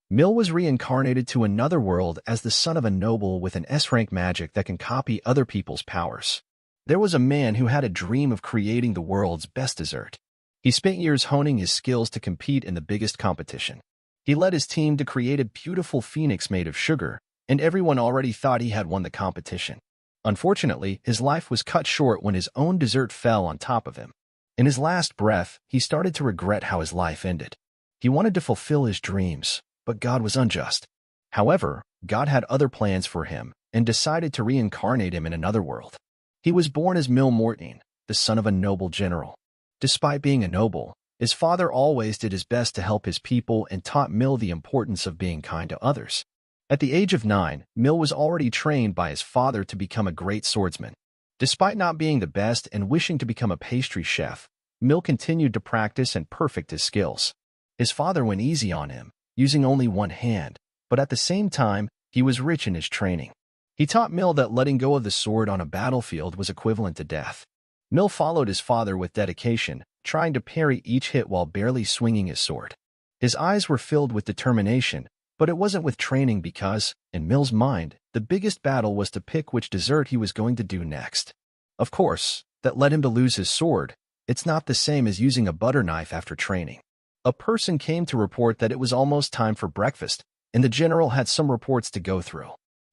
Mill was reincarnated to another world as the son of a noble with an S-rank magic that can copy other people's powers. There was a man who had a dream of creating the world's best dessert. He spent years honing his skills to compete in the biggest competition. He led his team to create a beautiful phoenix made of sugar, and everyone already thought he had won the competition. Unfortunately, his life was cut short when his own dessert fell on top of him. In his last breath, he started to regret how his life ended. He wanted to fulfill his dreams, but God was unjust. However, God had other plans for him and decided to reincarnate him in another world. He was born as Mill Mortine, the son of a noble general. Despite being a noble, his father always did his best to help his people and taught Mill the importance of being kind to others. At the age of 9, Mill was already trained by his father to become a great swordsman. Despite not being the best and wishing to become a pastry chef, Mill continued to practice and perfect his skills. His father went easy on him, using only one hand, but at the same time, he was rich in his training. He taught Mill that letting go of the sword on a battlefield was equivalent to death. Mill followed his father with dedication, trying to parry each hit while barely swinging his sword. His eyes were filled with determination, but it wasn't with training because, in Mill's mind, the biggest battle was to pick which dessert he was going to do next. Of course, that led him to lose his sword. It's not the same as using a butter knife after training. A person came to report that it was almost time for breakfast, and the general had some reports to go through.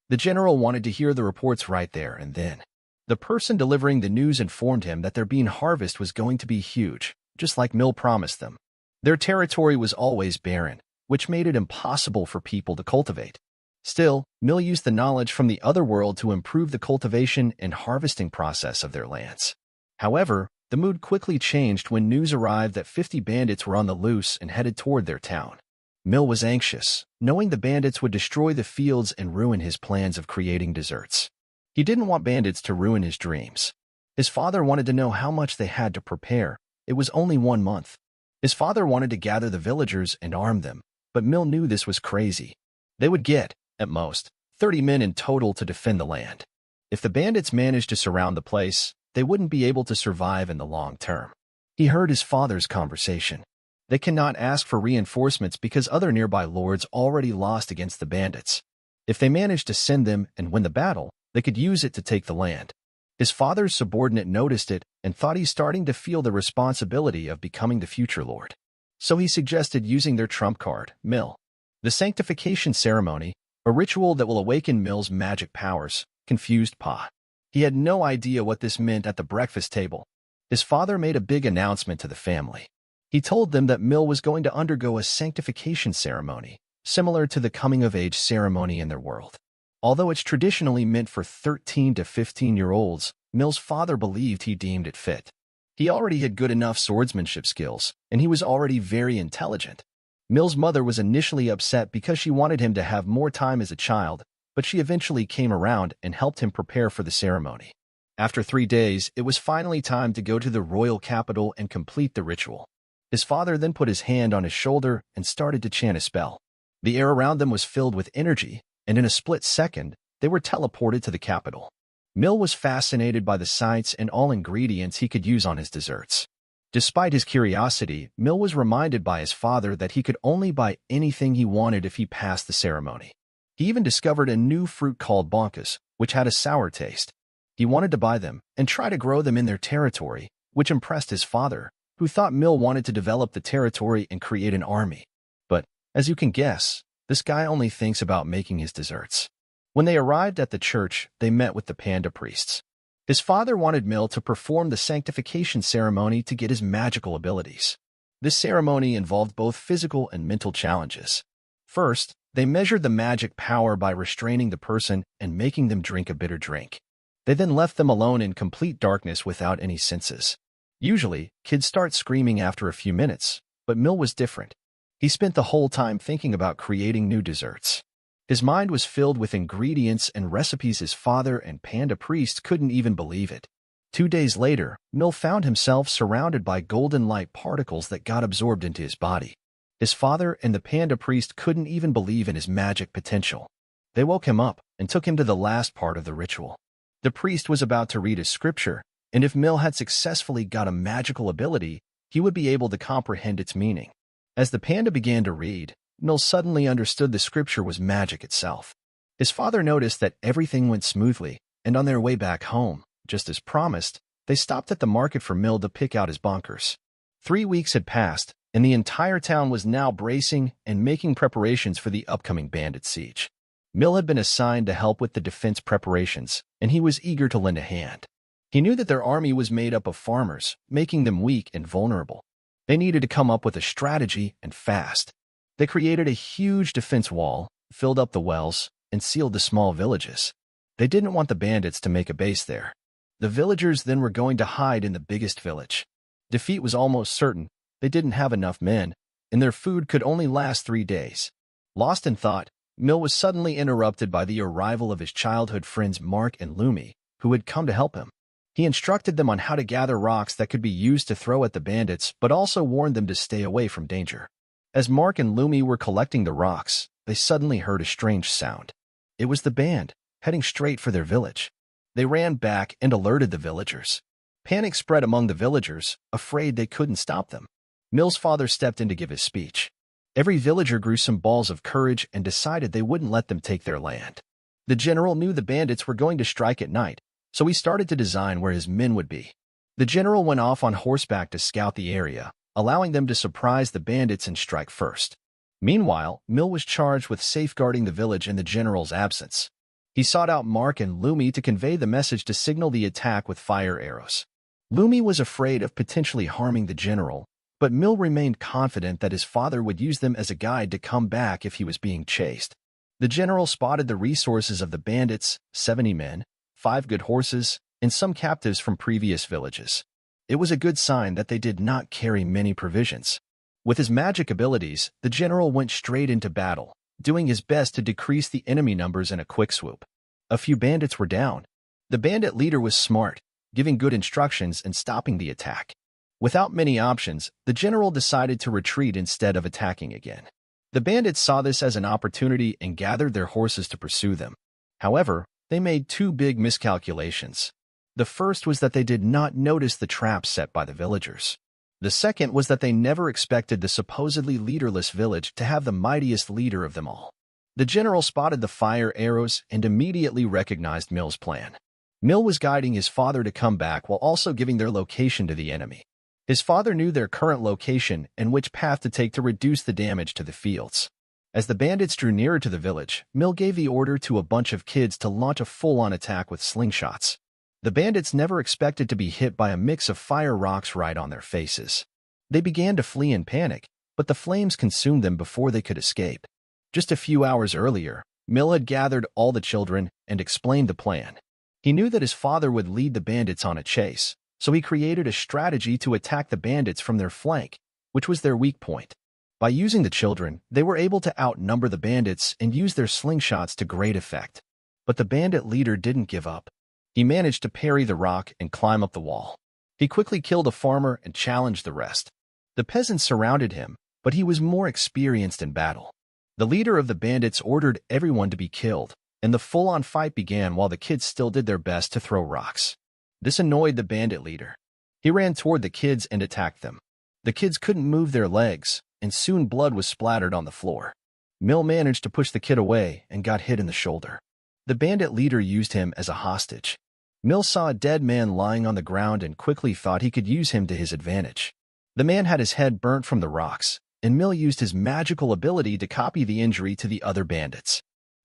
The general wanted to hear the reports right there and then. The person delivering the news informed him that their bean harvest was going to be huge, just like Mill promised them. Their territory was always barren, which made it impossible for people to cultivate. Still, Mill used the knowledge from the other world to improve the cultivation and harvesting process of their lands. However, the mood quickly changed when news arrived that 50 bandits were on the loose and headed toward their town. Mill was anxious, knowing the bandits would destroy the fields and ruin his plans of creating desserts. He didn't want bandits to ruin his dreams. His father wanted to know how much they had to prepare. It was only 1 month. His father wanted to gather the villagers and arm them, but Mill knew this was crazy. They would get, at most, 30 men in total to defend the land. If the bandits managed to surround the place, they wouldn't be able to survive in the long term. He heard his father's conversation. They cannot ask for reinforcements because other nearby lords already lost against the bandits. If they managed to send them and win the battle, they could use it to take the land. His father's subordinate noticed it and thought he's starting to feel the responsibility of becoming the future lord. So he suggested using their trump card, Mill. The sanctification ceremony, a ritual that will awaken Mill's magic powers, confused Pa. He had no idea what this meant at the breakfast table. His father made a big announcement to the family. He told them that Mill was going to undergo a sanctification ceremony, similar to the coming-of-age ceremony in their world. Although it's traditionally meant for 13 to 15-year-olds, Mill's father believed he deemed it fit. He already had good enough swordsmanship skills, and he was already very intelligent. Mill's mother was initially upset because she wanted him to have more time as a child, but she eventually came around and helped him prepare for the ceremony. After 3 days, it was finally time to go to the royal capital and complete the ritual. His father then put his hand on his shoulder and started to chant a spell. The air around them was filled with energy, and in a split second, they were teleported to the capital. Mill was fascinated by the sights and all ingredients he could use on his desserts. Despite his curiosity, Mill was reminded by his father that he could only buy anything he wanted if he passed the ceremony. He even discovered a new fruit called bonkas, which had a sour taste. He wanted to buy them and try to grow them in their territory, which impressed his father, who thought Mill wanted to develop the territory and create an army. But, as you can guess, this guy only thinks about making his desserts. When they arrived at the church, they met with the panda priests. His father wanted Mill to perform the sanctification ceremony to get his magical abilities. This ceremony involved both physical and mental challenges. First, they measured the magic power by restraining the person and making them drink a bitter drink. They then left them alone in complete darkness without any senses. Usually, kids start screaming after a few minutes, but Mill was different. He spent the whole time thinking about creating new desserts. His mind was filled with ingredients and recipes his father and panda priest couldn't even believe it. 2 days later, Mill found himself surrounded by golden light particles that got absorbed into his body. His father and the panda priest couldn't even believe in his magic potential. They woke him up and took him to the last part of the ritual. The priest was about to read a scripture, and if Mill had successfully got a magical ability, he would be able to comprehend its meaning. As the panda began to read, Mill suddenly understood the scripture was magic itself. His father noticed that everything went smoothly, and on their way back home, just as promised, they stopped at the market for Mill to pick out his bunkers. 3 weeks had passed, and the entire town was now bracing and making preparations for the upcoming bandit siege. Mill had been assigned to help with the defense preparations, and he was eager to lend a hand. He knew that their army was made up of farmers, making them weak and vulnerable. They needed to come up with a strategy and fast. They created a huge defense wall, filled up the wells, and sealed the small villages. They didn't want the bandits to make a base there. The villagers then were going to hide in the biggest village. Defeat was almost certain. They didn't have enough men, and their food could only last 3 days. Lost in thought, Mill was suddenly interrupted by the arrival of his childhood friends Mark and Lumi, who had come to help him. He instructed them on how to gather rocks that could be used to throw at the bandits, but also warned them to stay away from danger. As Mark and Lumi were collecting the rocks, they suddenly heard a strange sound. It was the band, heading straight for their village. They ran back and alerted the villagers. Panic spread among the villagers, afraid they couldn't stop them. Mill's father stepped in to give his speech. Every villager grew some balls of courage and decided they wouldn't let them take their land. The general knew the bandits were going to strike at night, so he started to design where his men would be. The general went off on horseback to scout the area, allowing them to surprise the bandits and strike first. Meanwhile, Mill was charged with safeguarding the village in the general's absence. He sought out Mark and Lumi to convey the message to signal the attack with fire arrows. Lumi was afraid of potentially harming the general, but Mill remained confident that his father would use them as a guide to come back if he was being chased. The general spotted the resources of the bandits, 70 men, 5 good horses, and some captives from previous villages. It was a good sign that they did not carry many provisions. With his magic abilities, the general went straight into battle, doing his best to decrease the enemy numbers in a quick swoop. A few bandits were down. The bandit leader was smart, giving good instructions and stopping the attack. Without many options, the general decided to retreat instead of attacking again. The bandits saw this as an opportunity and gathered their horses to pursue them. However, they made 2 big miscalculations. The first was that they did not notice the traps set by the villagers. The second was that they never expected the supposedly leaderless village to have the mightiest leader of them all. The general spotted the fire arrows and immediately recognized Mill's plan. Mill was guiding his father to come back while also giving their location to the enemy. His father knew their current location and which path to take to reduce the damage to the fields. As the bandits drew nearer to the village, Mill gave the order to a bunch of kids to launch a full-on attack with slingshots. The bandits never expected to be hit by a mix of fire rocks right on their faces. They began to flee in panic, but the flames consumed them before they could escape. Just a few hours earlier, Mill had gathered all the children and explained the plan. He knew that his father would lead the bandits on a chase, so he created a strategy to attack the bandits from their flank, which was their weak point. By using the children, they were able to outnumber the bandits and use their slingshots to great effect. But the bandit leader didn't give up. He managed to parry the rock and climb up the wall. He quickly killed a farmer and challenged the rest. The peasants surrounded him, but he was more experienced in battle. The leader of the bandits ordered everyone to be killed, and the full-on fight began while the kids still did their best to throw rocks. This annoyed the bandit leader. He ran toward the kids and attacked them. The kids couldn't move their legs, and soon blood was splattered on the floor. Mill managed to push the kid away and got hit in the shoulder. The bandit leader used him as a hostage. Mill saw a dead man lying on the ground and quickly thought he could use him to his advantage. The man had his head burnt from the rocks, and Mill used his magical ability to copy the injury to the other bandits.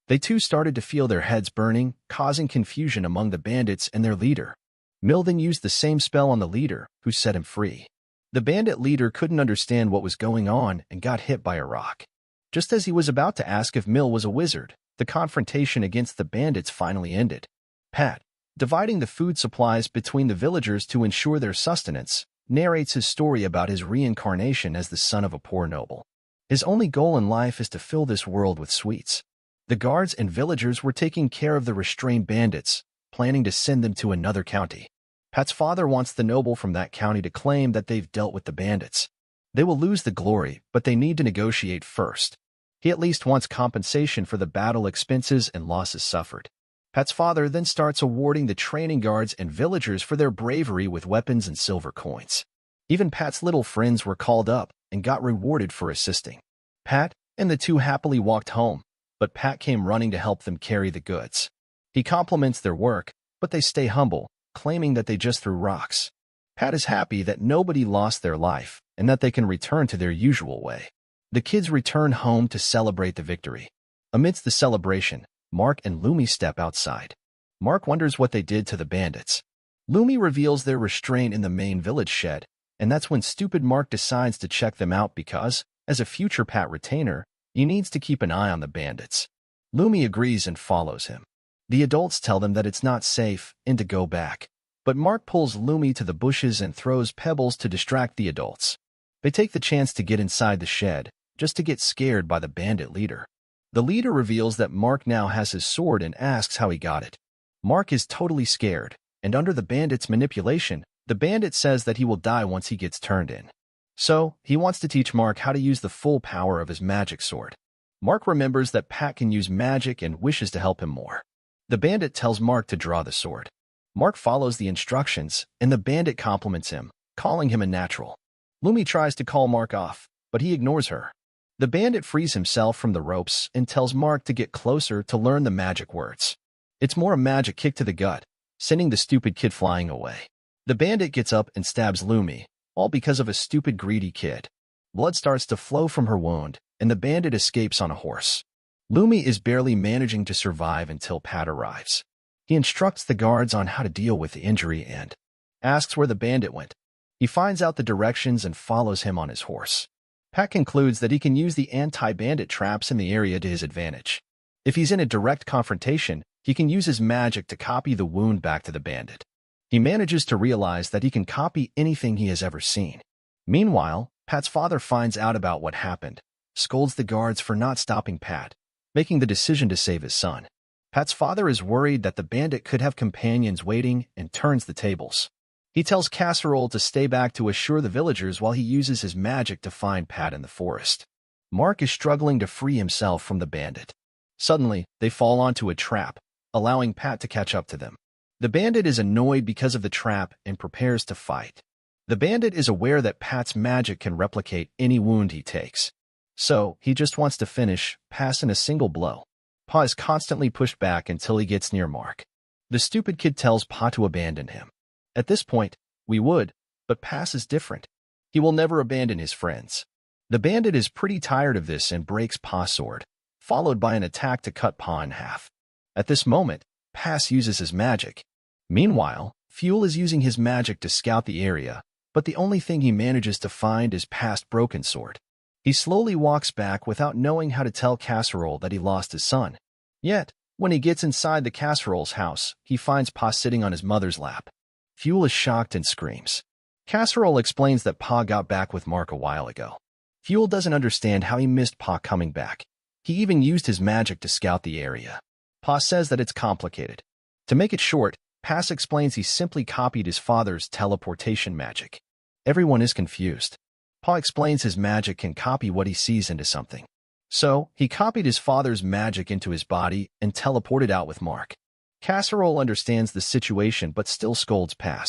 They too started to feel their heads burning, causing confusion among the bandits and their leader. Mill then used the same spell on the leader, who set him free. The bandit leader couldn't understand what was going on and got hit by a rock. Just as he was about to ask if Mill was a wizard, the confrontation against the bandits finally ended. Pat, dividing the food supplies between the villagers to ensure their sustenance, narrates his story about his reincarnation as the son of a poor noble. His only goal in life is to fill this world with sweets. The guards and villagers were taking care of the restrained bandits, planning to send them to another county. Pat's father wants the noble from that county to claim that they've dealt with the bandits. They will lose the glory, but they need to negotiate first. He at least wants compensation for the battle expenses and losses suffered. Pat's father then starts awarding the training guards and villagers for their bravery with weapons and silver coins. Even Pat's little friends were called up and got rewarded for assisting. Pat, and the two happily walked home, but Pat came running to help them carry the goods. He compliments their work, but they stay humble, claiming that they just threw rocks. Pat is happy that nobody lost their life and that they can return to their usual way. The kids return home to celebrate the victory. Amidst the celebration, Mark and Lumi step outside. Mark wonders what they did to the bandits. Lumi reveals their restraint in the main village shed, and that's when stupid Mark decides to check them out because, as a future Pat retainer, he needs to keep an eye on the bandits. Lumi agrees and follows him. The adults tell them that it's not safe and to go back, but Mark pulls Lumi to the bushes and throws pebbles to distract the adults. They take the chance to get inside the shed, just to get scared by the bandit leader. The leader reveals that Mark now has his sword and asks how he got it. Mark is totally scared, and under the bandit's manipulation, the bandit says that he will die once he gets turned in. So, he wants to teach Mark how to use the full power of his magic sword. Mark remembers that Pat can use magic and wishes to help him more. The bandit tells Mark to draw the sword. Mark follows the instructions, and the bandit compliments him, calling him a natural. Lumi tries to call Mark off, but he ignores her. The bandit frees himself from the ropes and tells Mark to get closer to learn the magic words. It's more a magic kick to the gut, sending the stupid kid flying away. The bandit gets up and stabs Lumi, all because of a stupid greedy kid. Blood starts to flow from her wound, and the bandit escapes on a horse. Lumi is barely managing to survive until Pat arrives. He instructs the guards on how to deal with the injury and asks where the bandit went. He finds out the directions and follows him on his horse. Pat concludes that he can use the anti-bandit traps in the area to his advantage. If he's in a direct confrontation, he can use his magic to copy the wound back to the bandit. He manages to realize that he can copy anything he has ever seen. Meanwhile, Pat's father finds out about what happened, scolds the guards for not stopping Pat, making the decision to save his son. Pat's father is worried that the bandit could have companions waiting and turns the tables. He tells Casserole to stay back to assure the villagers while he uses his magic to find Pat in the forest. Mark is struggling to free himself from the bandit. Suddenly, they fall onto a trap, allowing Pat to catch up to them. The bandit is annoyed because of the trap and prepares to fight. The bandit is aware that Pat's magic can replicate any wound he takes. So, he just wants to finish Pat in a single blow. Pa is constantly pushed back until he gets near Mark. The stupid kid tells Pa to abandon him. At this point, we would, but Pat is different. He will never abandon his friends. The bandit is pretty tired of this and breaks Pa's sword, followed by an attack to cut Pa in half. At this moment, Pat uses his magic. Meanwhile, Fuel is using his magic to scout the area, but the only thing he manages to find is Pat's broken sword. He slowly walks back without knowing how to tell Casserole that he lost his son. Yet, when he gets inside the Casserole's house, he finds Pa sitting on his mother's lap. Fuel is shocked and screams. Casserole explains that Pa got back with Mark a while ago. Fuel doesn't understand how he missed Pa coming back. He even used his magic to scout the area. Pa says that it's complicated. To make it short, Pa explains he simply copied his father's teleportation magic. Everyone is confused. Pa explains his magic can copy what he sees into something. So, he copied his father's magic into his body and teleported out with Mark. Casserole understands the situation but still scolds Pa.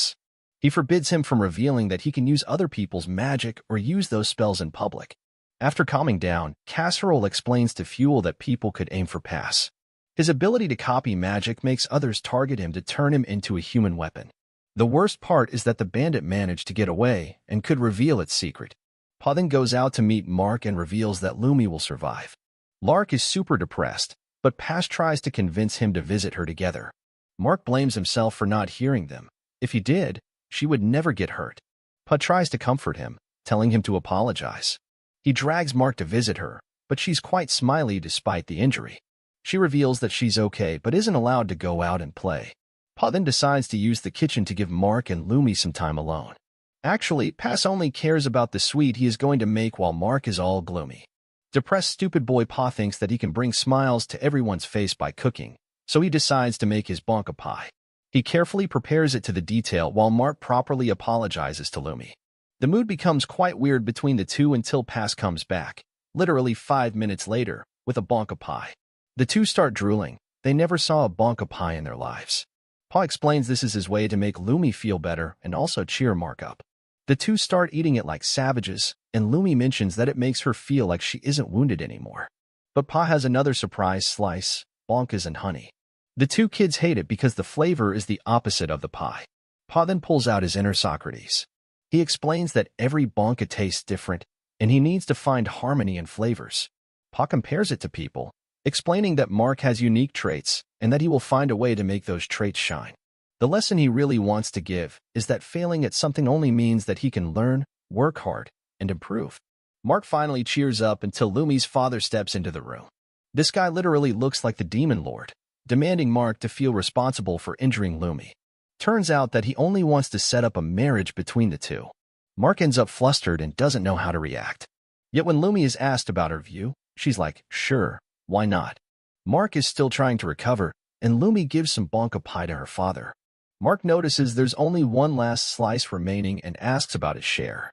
He forbids him from revealing that he can use other people's magic or use those spells in public. After calming down, Casserole explains to Fuel that people could aim for Pa. His ability to copy magic makes others target him to turn him into a human weapon. The worst part is that the bandit managed to get away and could reveal its secret. Pa then goes out to meet Mark and reveals that Lumi will survive. Lark is super depressed, but Pa tries to convince him to visit her together. Mark blames himself for not hearing them. If he did, she would never get hurt. Pa tries to comfort him, telling him to apologize. He drags Mark to visit her, but she's quite smiley despite the injury. She reveals that she's okay but isn't allowed to go out and play. Pa then decides to use the kitchen to give Mark and Lumi some time alone. Actually, Pa only cares about the sweet he is going to make while Mark is all gloomy. Depressed stupid boy Pa thinks that he can bring smiles to everyone's face by cooking, so he decides to make his bonka pie. He carefully prepares it to the detail while Mark properly apologizes to Lumi. The mood becomes quite weird between the two until Pa comes back, literally 5 minutes later, with a bonka pie. The two start drooling. They never saw a bonka pie in their lives. Pa explains this is his way to make Lumi feel better and also cheer Mark up. The two start eating it like savages, and Lumi mentions that it makes her feel like she isn't wounded anymore. But Pa has another surprise slice, bonkas and honey. The two kids hate it because the flavor is the opposite of the pie. Pa then pulls out his inner Socrates. He explains that every bonka tastes different, and he needs to find harmony in flavors. Pa compares it to people, explaining that Mark has unique traits and that he will find a way to make those traits shine. The lesson he really wants to give is that failing at something only means that he can learn, work hard, and improve. Mark finally cheers up until Lumi's father steps into the room. This guy literally looks like the Demon Lord, demanding Mark to feel responsible for injuring Lumi. Turns out that he only wants to set up a marriage between the two. Mark ends up flustered and doesn't know how to react. Yet when Lumi is asked about her view, she's like, sure, why not? Mark is still trying to recover, and Lumi gives some bonka pie to her father. Mark notices there's only one last slice remaining and asks about his share.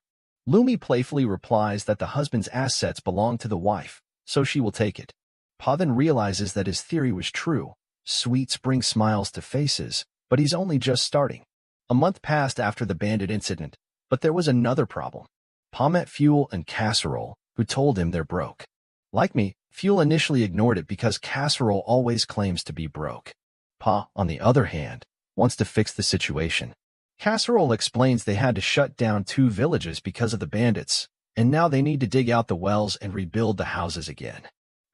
Lumi playfully replies that the husband's assets belong to the wife, so she will take it. Pa then realizes that his theory was true. Sweets bring smiles to faces, but he's only just starting. A month passed after the bandit incident, but there was another problem. Pa met Fuel and Casserole, who told him they're broke. Like me, Fuel initially ignored it because Casserole always claims to be broke. Pa, on the other hand, wants to fix the situation. Casserole explains they had to shut down 2 villages because of the bandits, and now they need to dig out the wells and rebuild the houses again.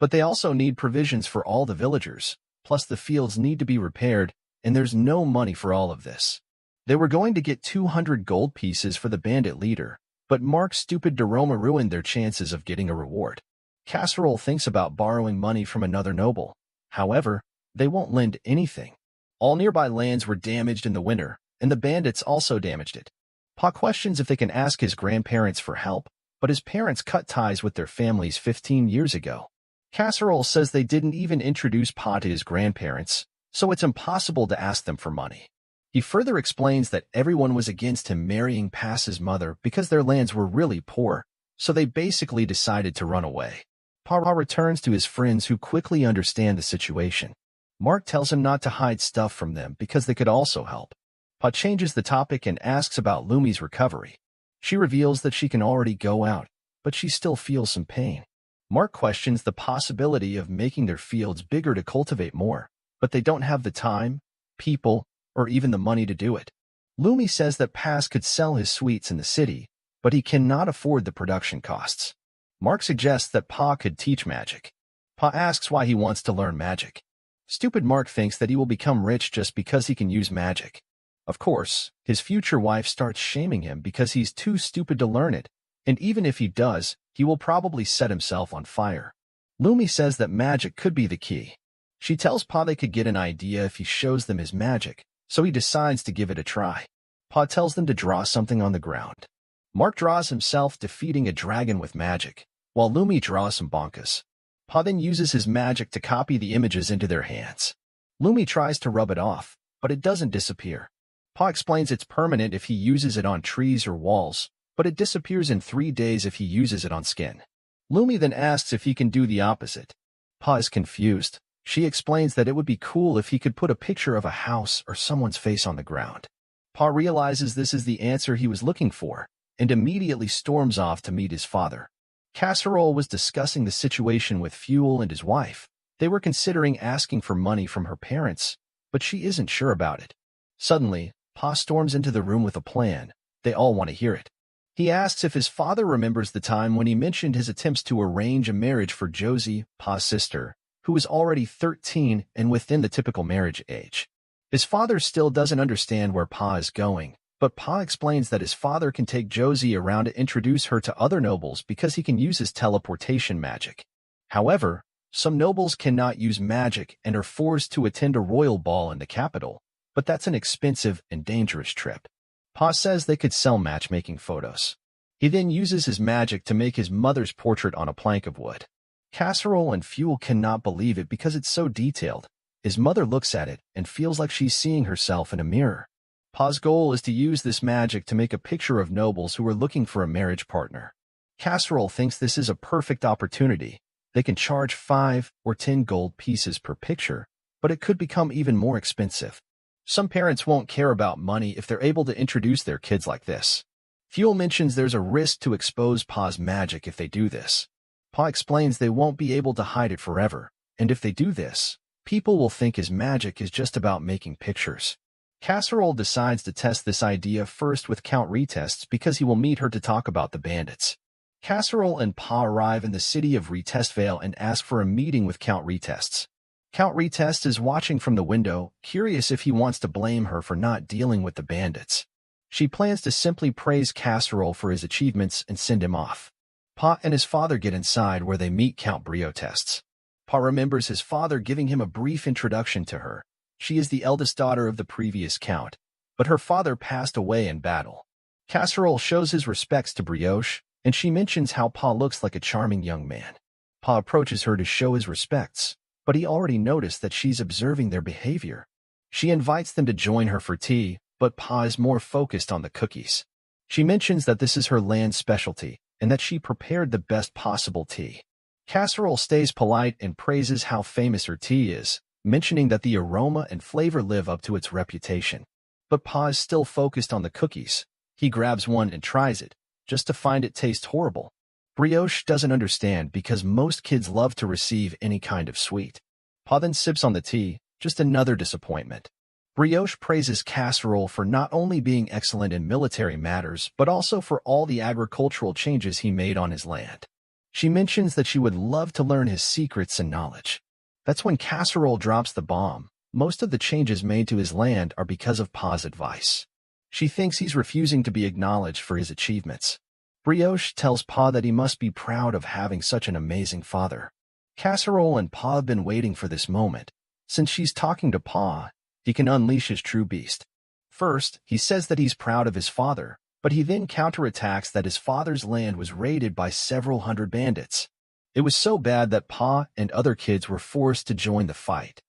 But they also need provisions for all the villagers, plus the fields need to be repaired, and there's no money for all of this. They were going to get 200 gold pieces for the bandit leader, but Mark's stupid Doroma ruined their chances of getting a reward. Casserole thinks about borrowing money from another noble. However, they won't lend anything. All nearby lands were damaged in the winter, and the bandits also damaged it. Pa questions if they can ask his grandparents for help, but his parents cut ties with their families 15 years ago. Casserole says they didn't even introduce Pa to his grandparents, so it's impossible to ask them for money. He further explains that everyone was against him marrying Pass's mother because their lands were really poor, so they basically decided to run away. Pa returns to his friends who quickly understand the situation. Mark tells him not to hide stuff from them because they could also help. Pa changes the topic and asks about Lumi's recovery. She reveals that she can already go out, but she still feels some pain. Mark questions the possibility of making their fields bigger to cultivate more, but they don't have the time, people, or even the money to do it. Lumi says that Pass could sell his sweets in the city, but he cannot afford the production costs. Mark suggests that Pa could teach magic. Pa asks why he wants to learn magic. Stupid Mark thinks that he will become rich just because he can use magic. Of course, his future wife starts shaming him because he's too stupid to learn it, and even if he does, he will probably set himself on fire. Lumi says that magic could be the key. She tells Pa they could get an idea if he shows them his magic, so he decides to give it a try. Pa tells them to draw something on the ground. Mark draws himself defeating a dragon with magic, while Lumi draws some bonkas. Pa then uses his magic to copy the images into their hands. Lumi tries to rub it off, but it doesn't disappear. Pa explains it's permanent if he uses it on trees or walls, but it disappears in 3 days if he uses it on skin. Lumi then asks if he can do the opposite. Pa is confused. She explains that it would be cool if he could put a picture of a house or someone's face on the ground. Pa realizes this is the answer he was looking for, and immediately storms off to meet his father. Casserole was discussing the situation with Fuel and his wife. They were considering asking for money from her parents, but she isn't sure about it. Suddenly, Pa storms into the room with a plan. They all want to hear it. He asks if his father remembers the time when he mentioned his attempts to arrange a marriage for Josie, Pa's sister, who was already 13 and within the typical marriage age. His father still doesn't understand where Pa is going, but Pa explains that his father can take Josie around to introduce her to other nobles because he can use his teleportation magic. However, some nobles cannot use magic and are forced to attend a royal ball in the capital, but that's an expensive and dangerous trip. Pa says they could sell matchmaking photos. He then uses his magic to make his mother's portrait on a plank of wood. Casserole and Fuel cannot believe it because it's so detailed. His mother looks at it and feels like she's seeing herself in a mirror. Pa's goal is to use this magic to make a picture of nobles who are looking for a marriage partner. Casserole thinks this is a perfect opportunity. They can charge 5 or 10 gold pieces per picture, but it could become even more expensive. Some parents won't care about money if they're able to introduce their kids like this. Fuel mentions there's a risk to expose Pa's magic if they do this. Pa explains they won't be able to hide it forever, and if they do this, people will think his magic is just about making pictures. Casserole decides to test this idea first with Count Retests because he will meet her to talk about the bandits. Casserole and Pa arrive in the city of Retestvale and ask for a meeting with Count Retests. Count Retests is watching from the window, curious if he wants to blame her for not dealing with the bandits. She plans to simply praise Casserole for his achievements and send him off. Pa and his father get inside where they meet Count Retests. Pa remembers his father giving him a brief introduction to her. She is the eldest daughter of the previous count, but her father passed away in battle. Casserole shows his respects to Brioche, and she mentions how Pa looks like a charming young man. Pa approaches her to show his respects, but he already noticed that she's observing their behavior. She invites them to join her for tea, but Pa is more focused on the cookies. She mentions that this is her land specialty, and that she prepared the best possible tea. Casserole stays polite and praises how famous her tea is, mentioning that the aroma and flavor live up to its reputation. But Pa is still focused on the cookies. He grabs one and tries it, just to find it taste horrible. Brioche doesn't understand because most kids love to receive any kind of sweet. Pa then sips on the tea, just another disappointment. Brioche praises Casserole for not only being excellent in military matters, but also for all the agricultural changes he made on his land. She mentions that she would love to learn his secrets and knowledge. That's when Casserole drops the bomb. Most of the changes made to his land are because of Pa's advice. She thinks he's refusing to be acknowledged for his achievements. Brioche tells Pa that he must be proud of having such an amazing father. Casserole and Pa have been waiting for this moment. Since she's talking to Pa, he can unleash his true beast. First, he says that he's proud of his father, but he then counterattacks that his father's land was raided by several hundred bandits. It was so bad that Pa and other kids were forced to join the fight.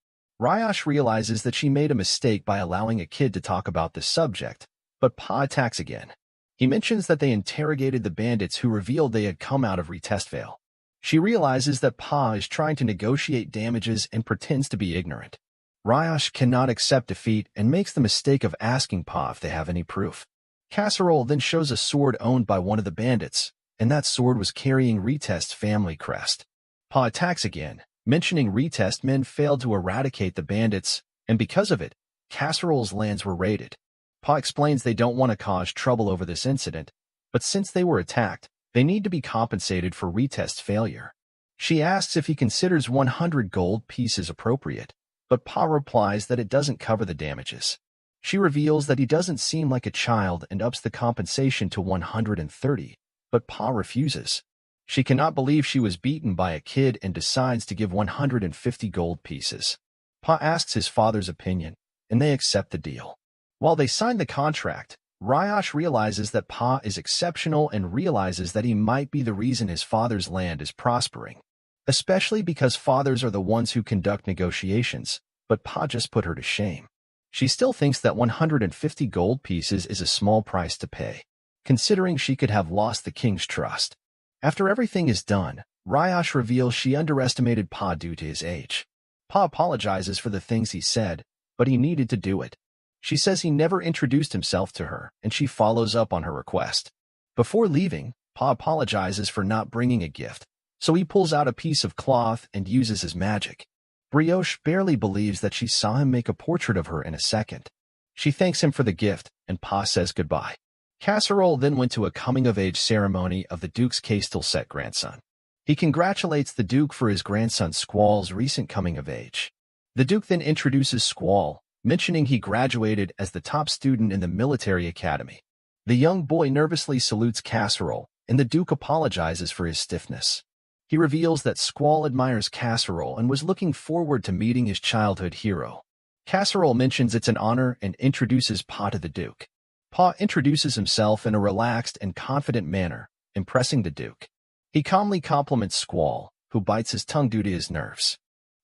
Riosh realizes that she made a mistake by allowing a kid to talk about this subject, but Pa attacks again. He mentions that they interrogated the bandits who revealed they had come out of Retestvale. She realizes that Pa is trying to negotiate damages and pretends to be ignorant. Riosh cannot accept defeat and makes the mistake of asking Pa if they have any proof. Casserole then shows a sword owned by one of the bandits, and that sword was carrying Retest's family crest. Pa attacks again, mentioning Retest men failed to eradicate the bandits, and because of it, Casserole's lands were raided. Pa explains they don't want to cause trouble over this incident, but since they were attacked, they need to be compensated for Retest's failure. She asks if he considers 100 gold pieces appropriate, but Pa replies that it doesn't cover the damages. She reveals that he doesn't seem like a child and ups the compensation to 130, but Pa refuses. She cannot believe she was beaten by a kid and decides to give 150 gold pieces. Pa asks his father's opinion, and they accept the deal. While they sign the contract, Riosh realizes that Pa is exceptional and realizes that he might be the reason his father's land is prospering. Especially because fathers are the ones who conduct negotiations, but Pa just put her to shame. She still thinks that 150 gold pieces is a small price to pay, considering she could have lost the king's trust. After everything is done, Riosh reveals she underestimated Pa due to his age. Pa apologizes for the things he said, but he needed to do it. She says he never introduced himself to her, and she follows up on her request. Before leaving, Pa apologizes for not bringing a gift, so he pulls out a piece of cloth and uses his magic. Brioche barely believes that she saw him make a portrait of her in a second. She thanks him for the gift, and Pa says goodbye. Casserole then went to a coming-of-age ceremony of the Duke's Castelset grandson. He congratulates the Duke for his grandson Squall's recent coming-of-age. The Duke then introduces Squall, mentioning he graduated as the top student in the military academy. The young boy nervously salutes Casserole, and the Duke apologizes for his stiffness. He reveals that Squall admires Casserole and was looking forward to meeting his childhood hero. Casserole mentions it's an honor and introduces Pa to the Duke. Pa introduces himself in a relaxed and confident manner, impressing the Duke. He calmly compliments Squall, who bites his tongue due to his nerves.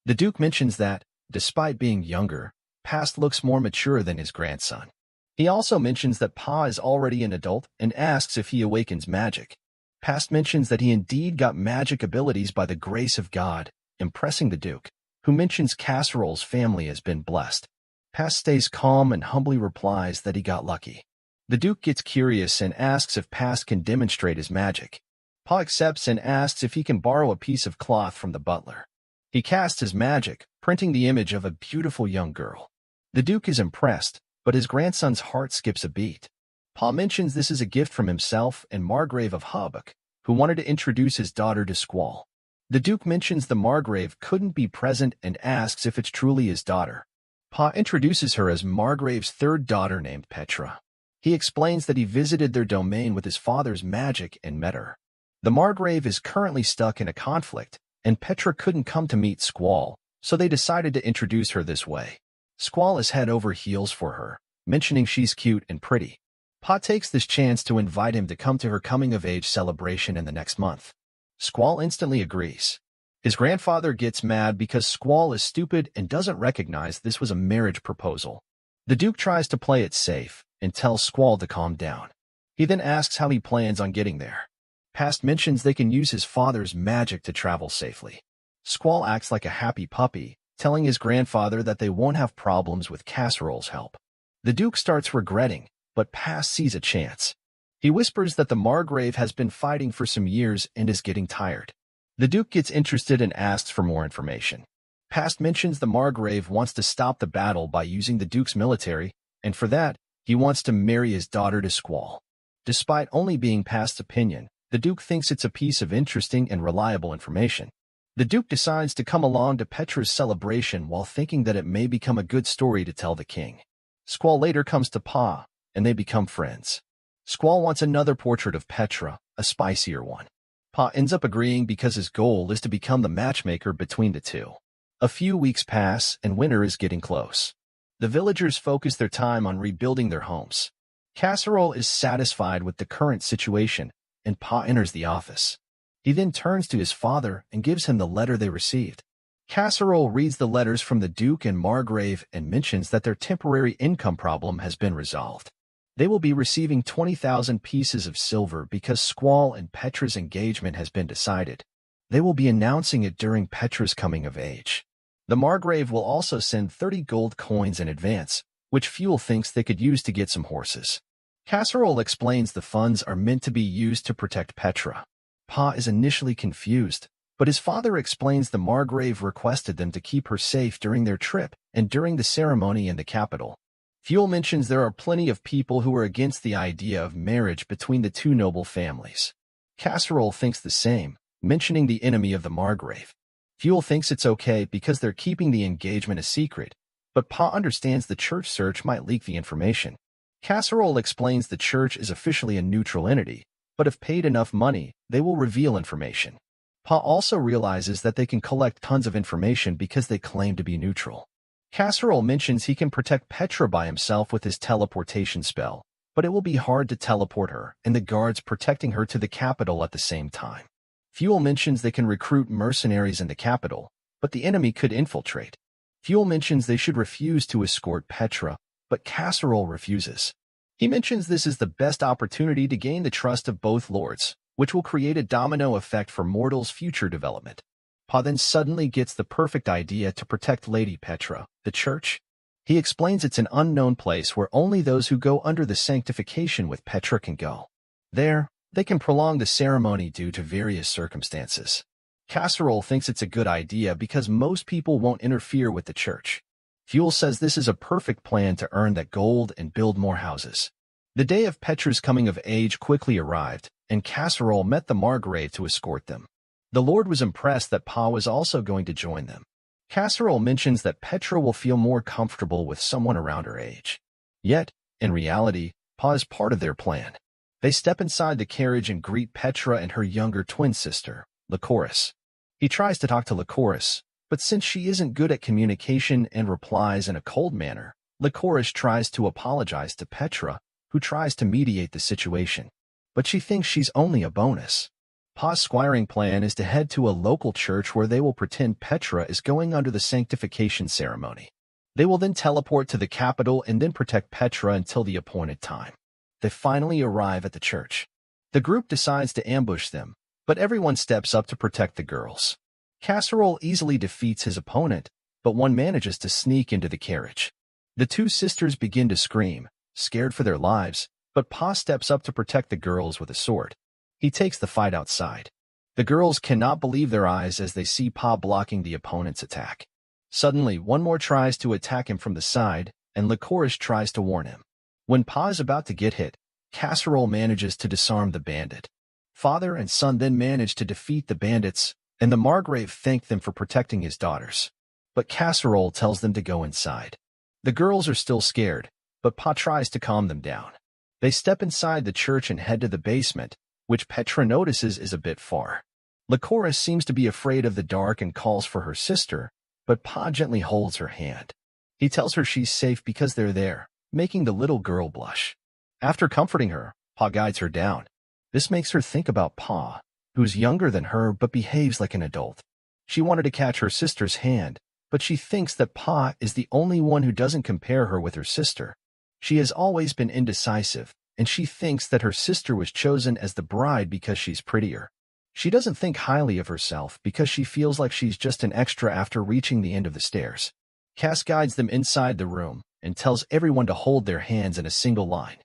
The Duke mentions that, despite being younger, Past looks more mature than his grandson. He also mentions that Pa is already an adult and asks if he awakens magic. Past mentions that he indeed got magic abilities by the grace of God, impressing the Duke, who mentions Casserole's family has been blessed. Past stays calm and humbly replies that he got lucky. The Duke gets curious and asks if Past can demonstrate his magic. Pa accepts and asks if he can borrow a piece of cloth from the butler. He casts his magic, printing the image of a beautiful young girl. The Duke is impressed, but his grandson's heart skips a beat. Pa mentions this is a gift from himself and Margrave of Hobbuck, who wanted to introduce his daughter to Squall. The Duke mentions the Margrave couldn't be present and asks if it's truly his daughter. Pa introduces her as Margrave's third daughter named Petra. He explains that he visited their domain with his father's magic and met her. The Margrave is currently stuck in a conflict, and Petra couldn't come to meet Squall, so they decided to introduce her this way. Squall is head over heels for her, mentioning she's cute and pretty. Pa takes this chance to invite him to come to her coming-of-age celebration in the next month. Squall instantly agrees. His grandfather gets mad because Squall is stupid and doesn't recognize this was a marriage proposal. The Duke tries to play it safe and tells Squall to calm down. He then asks how he plans on getting there. Past mentions they can use his father's magic to travel safely. Squall acts like a happy puppy, telling his grandfather that they won't have problems with Casserole's help. The Duke starts regretting, but Past sees a chance. He whispers that the Margrave has been fighting for some years and is getting tired. The Duke gets interested and asks for more information. Past mentions the Margrave wants to stop the battle by using the Duke's military, and for that, he wants to marry his daughter to Squall. Despite only being Past's opinion, the Duke thinks it's a piece of interesting and reliable information. The Duke decides to come along to Petra's celebration while thinking that it may become a good story to tell the king. Squall later comes to Pa, and they become friends. Squall wants another portrait of Petra, a spicier one. Pa ends up agreeing because his goal is to become the matchmaker between the two. A few weeks pass, and winter is getting close. The villagers focus their time on rebuilding their homes. Casserole is satisfied with the current situation, and Pa enters the office. He then turns to his father and gives him the letter they received. Casserole reads the letters from the Duke and Margrave and mentions that their temporary income problem has been resolved. They will be receiving 20,000 pieces of silver because Squall and Petra's engagement has been decided. They will be announcing it during Petra's coming of age. The Margrave will also send 30 gold coins in advance, which Fuel thinks they could use to get some horses. Casserole explains the funds are meant to be used to protect Petra. Pa is initially confused, but his father explains the Margrave requested them to keep her safe during their trip and during the ceremony in the capital. Fuel mentions there are plenty of people who are against the idea of marriage between the two noble families. Casserole thinks the same, mentioning the enemy of the Margrave. Fuel thinks it's okay because they're keeping the engagement a secret, but Pa understands the church search might leak the information. Casserole explains the church is officially a neutral entity, but if paid enough money, they will reveal information. Pa also realizes that they can collect tons of information because they claim to be neutral. Casserole mentions he can protect Petra by himself with his teleportation spell, but it will be hard to teleport her and the guards protecting her to the capital at the same time. Fuel mentions they can recruit mercenaries in the capital, but the enemy could infiltrate. Fuel mentions they should refuse to escort Petra, but Casserole refuses. He mentions this is the best opportunity to gain the trust of both lords, which will create a domino effect for mortals' future development. Pa then suddenly gets the perfect idea to protect Lady Petra, the church. He explains it's an unknown place where only those who go under the sanctification with Petra can go. There, they can prolong the ceremony due to various circumstances. Casserole thinks it's a good idea because most people won't interfere with the church. Fuel says this is a perfect plan to earn that gold and build more houses. The day of Petra's coming of age quickly arrived, and Casserole met the Margrave to escort them. The Lord was impressed that Pa was also going to join them. Casserole mentions that Petra will feel more comfortable with someone around her age. Yet, in reality, Pa is part of their plan. They step inside the carriage and greet Petra and her younger twin sister, Lycoris. He tries to talk to Lycoris, but since she isn't good at communication and replies in a cold manner, Lycoris tries to apologize to Petra, who tries to mediate the situation. But she thinks she's only a bonus. Pa's squiring plan is to head to a local church where they will pretend Petra is going under the sanctification ceremony. They will then teleport to the capital and then protect Petra until the appointed time. They finally arrive at the church. The group decides to ambush them, but everyone steps up to protect the girls. Casserole easily defeats his opponent, but one manages to sneak into the carriage. The two sisters begin to scream, scared for their lives, But Pa steps up to protect the girls with a sword. He takes the fight outside. The girls cannot believe their eyes as they see Pa blocking the opponent's attack. Suddenly, one more tries to attack him from the side, and Licorice tries to warn him. When Pa is about to get hit, Casserole manages to disarm the bandit. Father and son then manage to defeat the bandits, and the Margrave thank them for protecting his daughters. But Casserole tells them to go inside. The girls are still scared, but Pa tries to calm them down. They step inside the church and head to the basement, which Petra notices is a bit far. Licorice seems to be afraid of the dark and calls for her sister, but Pa gently holds her hand. He tells her she's safe because they're there, making the little girl blush. After comforting her, Pa guides her down. This makes her think about Pa, who's younger than her but behaves like an adult. She wanted to catch her sister's hand, but she thinks that Pa is the only one who doesn't compare her with her sister. She has always been indecisive, and she thinks that her sister was chosen as the bride because she's prettier. She doesn't think highly of herself because she feels like she's just an extra after reaching the end of the stairs. Cass guides them inside the room and tells everyone to hold their hands in a single line.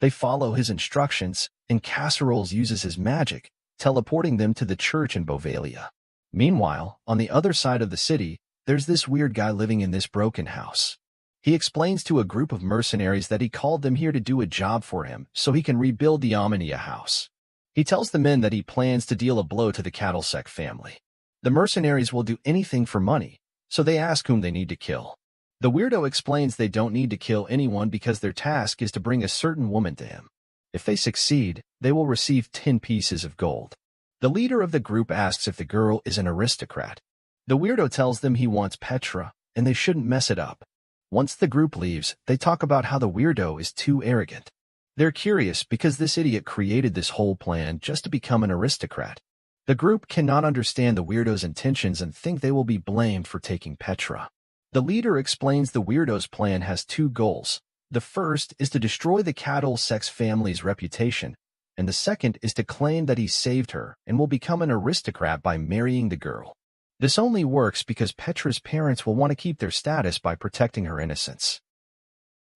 They follow his instructions, and Casseroles uses his magic, teleporting them to the church in Bovalia. Meanwhile, on the other side of the city, there's this weird guy living in this broken house. He explains to a group of mercenaries that he called them here to do a job for him so he can rebuild the Omnia house. He tells the men that he plans to deal a blow to the Cattlesec family. The mercenaries will do anything for money, so they ask whom they need to kill. The weirdo explains they don't need to kill anyone because their task is to bring a certain woman to him. If they succeed, they will receive 10 pieces of gold. The leader of the group asks if the girl is an aristocrat. The weirdo tells them he wants Petra, and they shouldn't mess it up. Once the group leaves, they talk about how the weirdo is too arrogant. They're curious because this idiot created this whole plan just to become an aristocrat. The group cannot understand the weirdo's intentions and think they will be blamed for taking Petra. The leader explains the weirdo's plan has 2 goals. The first is to destroy the Cattlesec family's reputation, and the second is to claim that he saved her and will become an aristocrat by marrying the girl. This only works because Petra's parents will want to keep their status by protecting her innocence.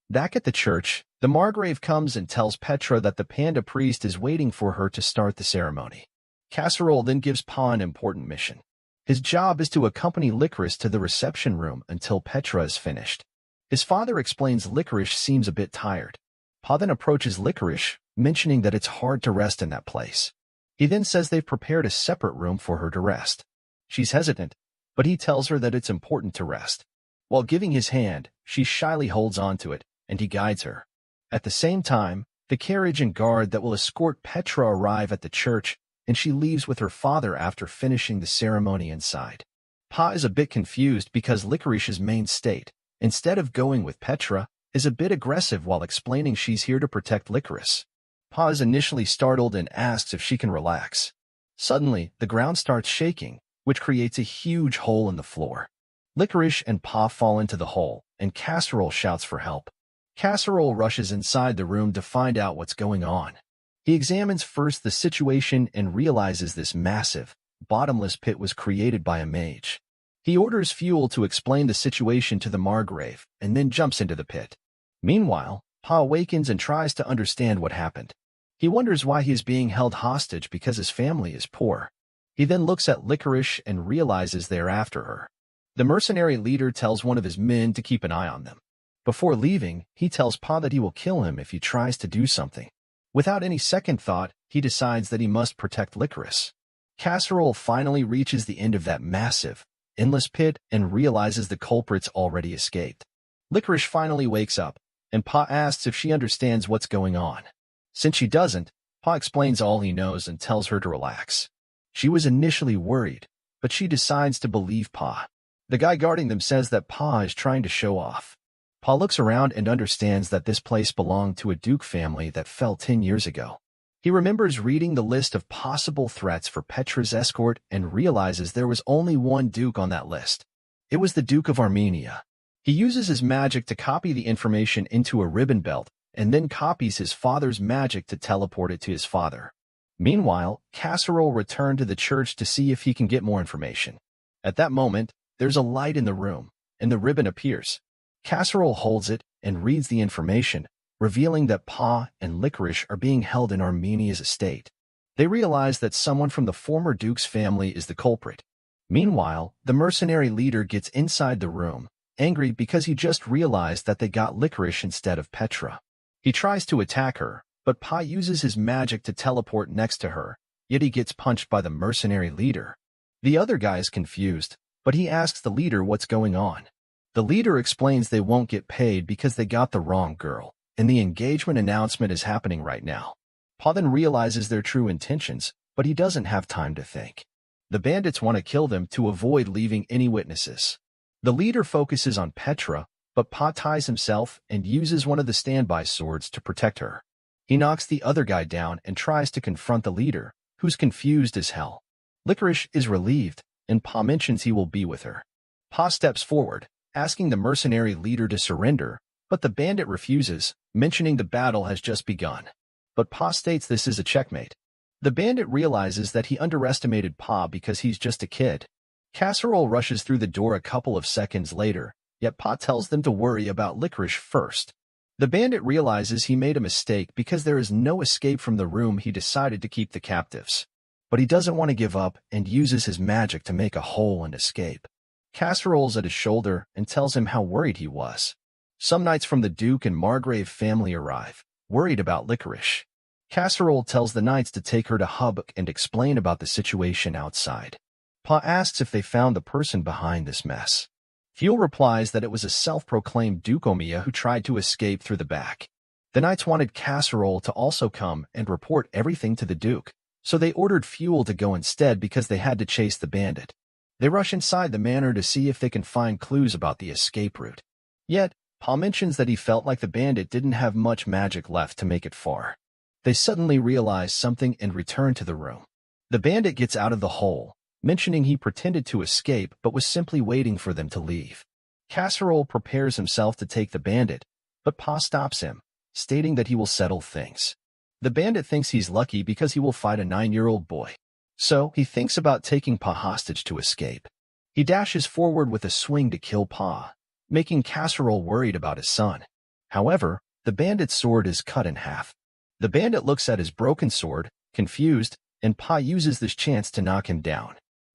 Back at the church, the Margrave comes and tells Petra that the panda priest is waiting for her to start the ceremony. Casserole then gives Pa an important mission. His job is to accompany Licorice to the reception room until Petra is finished. His father explains Licorice seems a bit tired. Pa then approaches Licorice, mentioning that it's hard to rest in that place. He then says they've prepared a separate room for her to rest. She's hesitant, but he tells her that it's important to rest. While giving his hand, she shyly holds on to it, and he guides her. At the same time, the carriage and guard that will escort Petra arrive at the church, and she leaves with her father after finishing the ceremony inside. Pa is a bit confused because Licorice's main state, instead of going with Petra, is a bit aggressive while explaining she's here to protect Licorice. Pa is initially startled and asks if she can relax. Suddenly, the ground starts shaking, which creates a huge hole in the floor. Licorice and Pa fall into the hole, and Casserole shouts for help. Casserole rushes inside the room to find out what's going on. He examines first the situation and realizes this massive, bottomless pit was created by a mage. He orders fuel to explain the situation to the Margrave, and then jumps into the pit. Meanwhile, Pa awakens and tries to understand what happened. He wonders why he is being held hostage because his family is poor. He then looks at Licorice and realizes they're after her. The mercenary leader tells one of his men to keep an eye on them. Before leaving, he tells Pa that he will kill him if he tries to do something. Without any second thought, he decides that he must protect Licorice. Casserole finally reaches the end of that massive, endless pit and realizes the culprit's already escaped. Licorice finally wakes up, and Pa asks if she understands what's going on. Since she doesn't, Pa explains all he knows and tells her to relax. She was initially worried, but she decides to believe Pa. The guy guarding them says that Pa is trying to show off. Pa looks around and understands that this place belonged to a Duke family that fell 10 years ago. He remembers reading the list of possible threats for Petra's escort and realizes there was only one Duke on that list. It was the Duke of Armenia. He uses his magic to copy the information into a ribbon belt and then copies his father's magic to teleport it to his father. Meanwhile, Casserole returned to the church to see if he can get more information. At that moment, there's a light in the room, and the ribbon appears. Casserole holds it and reads the information, revealing that Pa and Licorice are being held in Armenia's estate. They realize that someone from the former Duke's family is the culprit. Meanwhile, the mercenary leader gets inside the room, angry because he just realized that they got Licorice instead of Petra. He tries to attack her, but Pa uses his magic to teleport next to her, yet he gets punched by the mercenary leader. The other guy is confused, but he asks the leader what's going on. The leader explains they won't get paid because they got the wrong girl, and the engagement announcement is happening right now. Pa then realizes their true intentions, but he doesn't have time to think. The bandits want to kill them to avoid leaving any witnesses. The leader focuses on Petra, but Pa ties himself and uses one of the standby swords to protect her. He knocks the other guy down and tries to confront the leader, who's confused as hell. Licorice is relieved, and Pa mentions he will be with her. Pa steps forward, asking the mercenary leader to surrender, but the bandit refuses, mentioning the battle has just begun. But Pa states this is a checkmate. The bandit realizes that he underestimated Pa because he's just a kid. Casserole rushes through the door a couple of seconds later, yet Pa tells them to worry about Licorice first. The bandit realizes he made a mistake because there is no escape from the room. He decided to keep the captives. But he doesn't want to give up and uses his magic to make a hole and escape. Casserole's at his shoulder and tells him how worried he was. Some knights from the Duke and Margrave family arrive, worried about Licorice. Casserole tells the knights to take her to Hubbock and explain about the situation outside. Pa asks if they found the person behind this mess. Fuel replies that it was a self-proclaimed Duke Omiya who tried to escape through the back. The knights wanted Casserole to also come and report everything to the Duke, so they ordered Fuel to go instead because they had to chase the bandit. They rush inside the manor to see if they can find clues about the escape route. Yet, Pa mentions that he felt like the bandit didn't have much magic left to make it far. They suddenly realize something and return to the room. The bandit gets out of the hole, mentioning he pretended to escape but was simply waiting for them to leave. Casserole prepares himself to take the bandit, but Pa stops him, stating that he will settle things. The bandit thinks he's lucky because he will fight a 9-year-old boy. So, he thinks about taking Pa hostage to escape. He dashes forward with a swing to kill Pa, making Casserole worried about his son. However, the bandit's sword is cut in half. The bandit looks at his broken sword, confused, and Pa uses this chance to knock him down.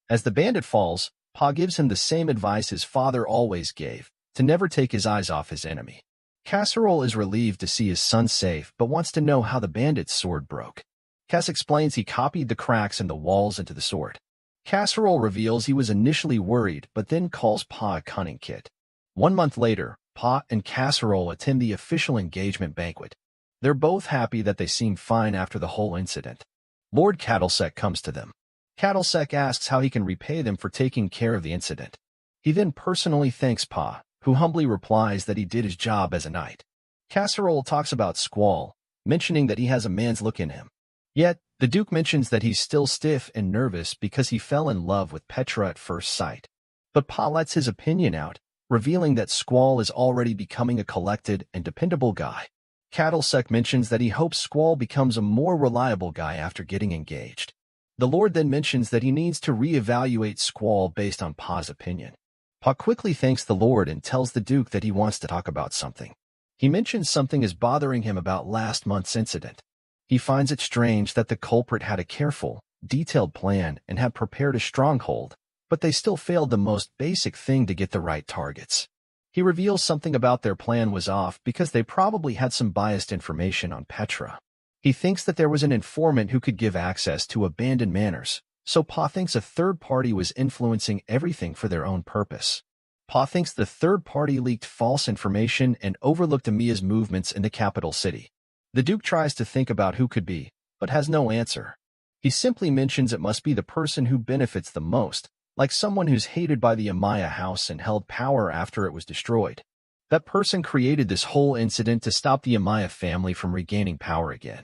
As the bandit falls, Pa gives him the same advice his father always gave, to never take his eyes off his enemy. Casserole is relieved to see his son safe but wants to know how the bandit's sword broke. Cass explains he copied the cracks in the walls into the sword. Casserole reveals he was initially worried but then calls Pa a cunning kid. 1 month later, Pa and Casserole attend the official engagement banquet. They're both happy that they seem fine after the whole incident. Lord Cattlesec comes to them. Cattlesec asks how he can repay them for taking care of the incident. He then personally thanks Pa, who humbly replies that he did his job as a knight. Casserole talks about Squall, mentioning that he has a man's look in him. Yet, the Duke mentions that he's still stiff and nervous because he fell in love with Petra at first sight. But Pa lets his opinion out, revealing that Squall is already becoming a collected and dependable guy. Cattlesec mentions that he hopes Squall becomes a more reliable guy after getting engaged. The Lord then mentions that he needs to re-evaluate Squall based on Pa's opinion. Pa quickly thanks the Lord and tells the Duke that he wants to talk about something. He mentions something is bothering him about last month's incident. He finds it strange that the culprit had a careful, detailed plan and had prepared a stronghold, but they still failed the most basic thing to get the right targets. He reveals something about their plan was off because they probably had some biased information on Petra. He thinks that there was an informant who could give access to abandoned manors, so Pa thinks a third party was influencing everything for their own purpose. Pa thinks the third party leaked false information and overlooked Amiya's movements in the capital city. The Duke tries to think about who could be, but has no answer. He simply mentions it must be the person who benefits the most, like someone who's hated by the Amiya house and held power after it was destroyed. That person created this whole incident to stop the Amiya family from regaining power again.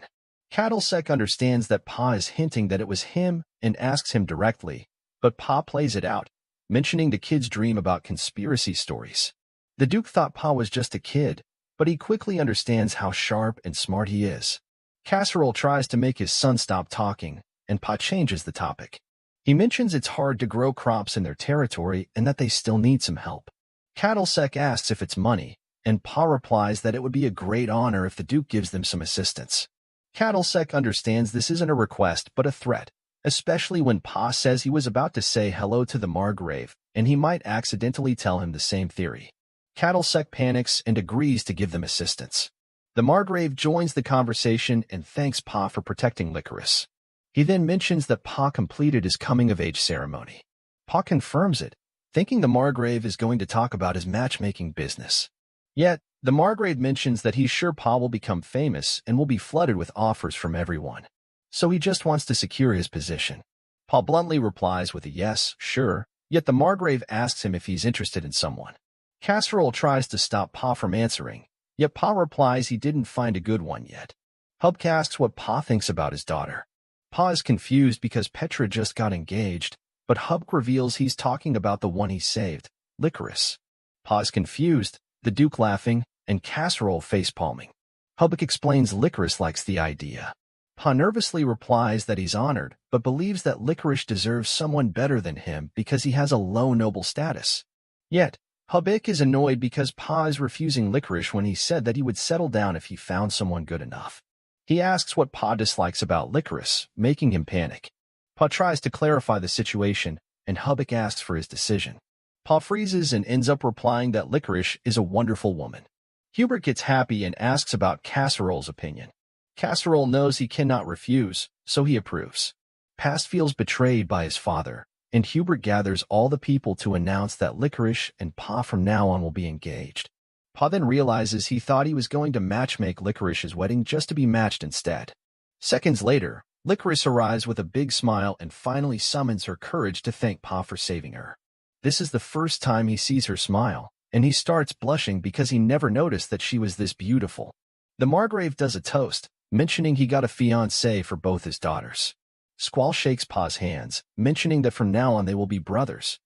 Cattlesec understands that Pa is hinting that it was him and asks him directly, but Pa plays it out, mentioning the kid's dream about conspiracy stories. The Duke thought Pa was just a kid, but he quickly understands how sharp and smart he is. Casserole tries to make his son stop talking, and Pa changes the topic. He mentions it's hard to grow crops in their territory and that they still need some help. Cattlesec asks if it's money, and Pa replies that it would be a great honor if the Duke gives them some assistance. Cattlesec understands this isn't a request but a threat, especially when Pa says he was about to say hello to the Margrave, and he might accidentally tell him the same theory. Cattlesec panics and agrees to give them assistance. The Margrave joins the conversation and thanks Pa for protecting Licorice. He then mentions that Pa completed his coming-of-age ceremony. Pa confirms it, thinking the Margrave is going to talk about his matchmaking business. Yet, the Margrave mentions that he's sure Pa will become famous and will be flooded with offers from everyone. So he just wants to secure his position. Pa bluntly replies with a yes, sure, yet the Margrave asks him if he's interested in someone. Casserole tries to stop Pa from answering, yet Pa replies he didn't find a good one yet. Hubk asks what Pa thinks about his daughter. Pa is confused because Petra just got engaged, but Hubk reveals he's talking about the one he saved, Licorice. Pa is confused, the Duke laughing, and Casserole face-palming. Hubk explains Licorice likes the idea. Pa nervously replies that he's honored, but believes that Licorice deserves someone better than him because he has a low noble status. Yet, Hubk is annoyed because Pa is refusing Licorice when he said that he would settle down if he found someone good enough. He asks what Pa dislikes about Licorice, making him panic. Pa tries to clarify the situation, and Hubk asks for his decision. Pa freezes and ends up replying that Licorice is a wonderful woman. Hubert gets happy and asks about Casserole's opinion. Casserole knows he cannot refuse, so he approves. Past feels betrayed by his father, and Hubert gathers all the people to announce that Licorice and Pa from now on will be engaged. Pa then realizes he thought he was going to matchmake Licorice's wedding just to be matched instead. Seconds later, Licorice arrives with a big smile and finally summons her courage to thank Pa for saving her. This is the first time he sees her smile, and he starts blushing because he never noticed that she was this beautiful. The Margrave does a toast, mentioning he got a fiancée for both his daughters. Squall shakes Pa's hands, mentioning that from now on they will be brothers.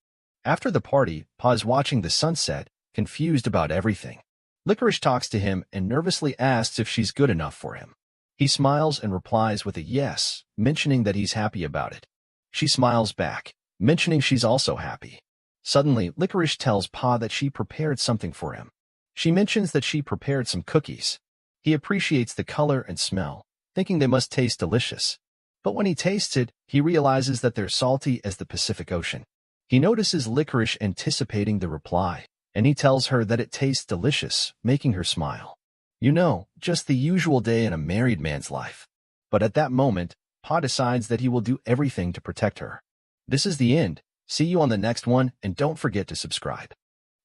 After the party, Pa is watching the sunset, confused about everything. Licorice talks to him and nervously asks if she's good enough for him. He smiles and replies with a yes, mentioning that he's happy about it. She smiles back, mentioning she's also happy. Suddenly, Licorice tells Pa that she prepared something for him. She mentions that she prepared some cookies. He appreciates the color and smell, thinking they must taste delicious. But when he tastes it, he realizes that they're salty as the Pacific Ocean. He notices Licorice anticipating the reply, and he tells her that it tastes delicious, making her smile. You know, just the usual day in a married man's life. But at that moment, Pa decides that he will do everything to protect her. This is the end. See you on the next one, and don't forget to subscribe.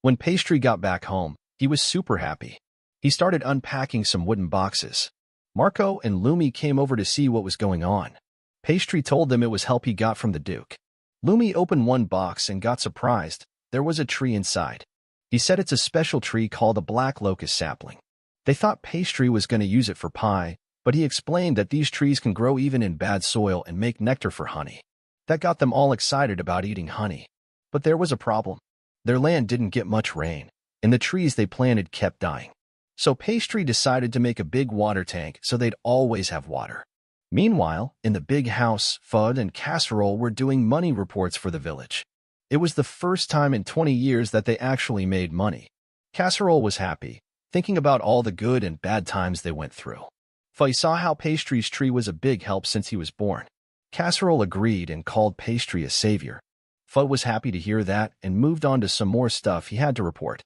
When Pastry got back home, he was super happy. He started unpacking some wooden boxes. Marco and Lumi came over to see what was going on. Pastry told them it was help he got from the Duke. Lumi opened one box and got surprised. There was a tree inside. He said it's a special tree called a black locust sapling. They thought Pastry was going to use it for pie, but he explained that these trees can grow even in bad soil and make nectar for honey. That got them all excited about eating honey. But there was a problem. Their land didn't get much rain, and the trees they planted kept dying. So Pastry decided to make a big water tank so they'd always have water. Meanwhile, in the big house, Fudd and Casserole were doing money reports for the village. It was the first time in 20 years that they actually made money. Casserole was happy, thinking about all the good and bad times they went through. Fudd saw how Pastry's tree was a big help since he was born. Casserole agreed and called Pastry a savior. Fudd was happy to hear that and moved on to some more stuff he had to report.